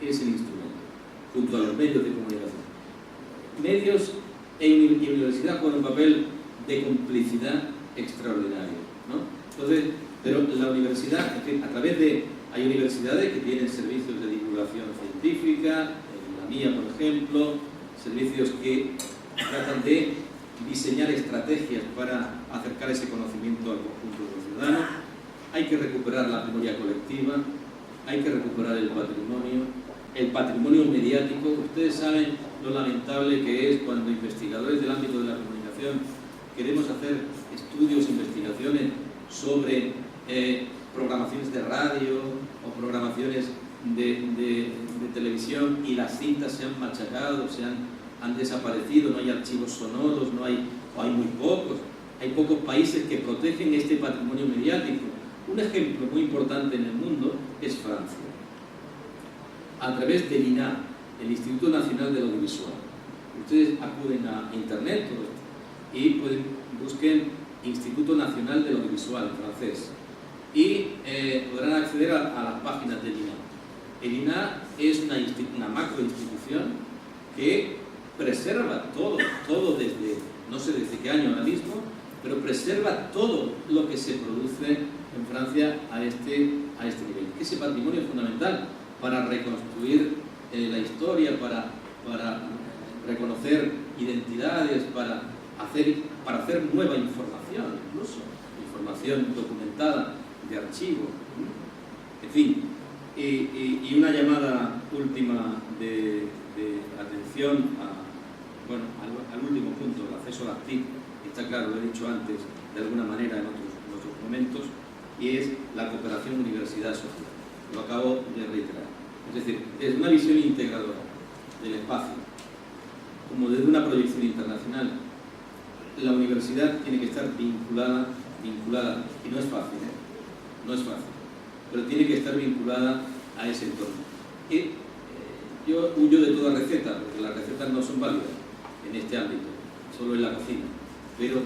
el instrumento, junto a los medios de comunicación. Medios y universidad juegan un papel de complicidad extraordinario, ¿no? Entonces, pero la universidad, a través de... Hay universidades que tienen servicios de divulgación científica, la mía, por ejemplo, servicios que tratan de diseñar estrategias para acercar ese conocimiento al conjunto de los ciudadanos. Hay que recuperar la memoria colectiva, hay que recuperar el patrimonio mediático. Ustedes saben lo lamentable que es cuando investigadores del ámbito de la comunicación queremos hacer estudios, investigaciones sobre programaciones de radio o programaciones de televisión, y las cintas se han machacado, han desaparecido, no hay archivos sonoros, o hay muy pocos. Hay pocos países que protegen este patrimonio mediático. Un ejemplo muy importante en el mundo es Francia. A través del INA, el Instituto Nacional del Audiovisual. Ustedes acuden a Internet y busquen Instituto Nacional del Audiovisual en francés y podrán acceder a las páginas del INA. El INA es una macroinstitución que preserva todo desde, no sé desde qué año ahora mismo, pero preserva todo lo que se produce en Francia a este nivel. Ese patrimonio es fundamental para reconstruir la historia, para reconocer identidades, para hacer nueva información, incluso información documentada de archivo. En fin, y una llamada última de atención al último punto, el acceso a las TIC. Está claro, lo he dicho antes de alguna manera en otros momentos, y es la cooperación universidad-sociedad. Lo acabo de reiterar. Es decir, desde una visión integradora del espacio, como desde una proyección internacional, la universidad tiene que estar vinculada, y no es fácil, no es fácil, pero tiene que estar vinculada a ese entorno. Yo huyo de toda receta, porque las recetas no son válidas en este ámbito, solo en la cocina, pero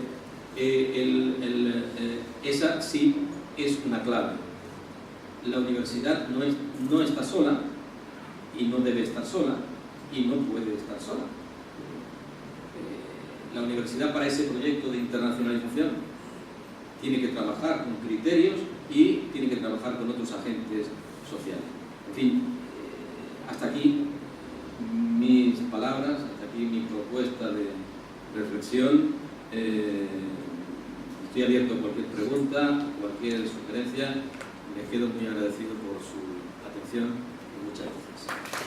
esa sí es una clave. La universidad no está sola, y no debe estar sola, y no puede estar sola. La universidad, para ese proyecto de internacionalización, tiene que trabajar con criterios y tiene que trabajar con otros agentes sociales. En fin, hasta aquí mis palabras, hasta aquí mi propuesta de reflexión. Estoy abierto a cualquier pregunta, a cualquier sugerencia. Les quedo muy agradecido por su atención y muchas gracias.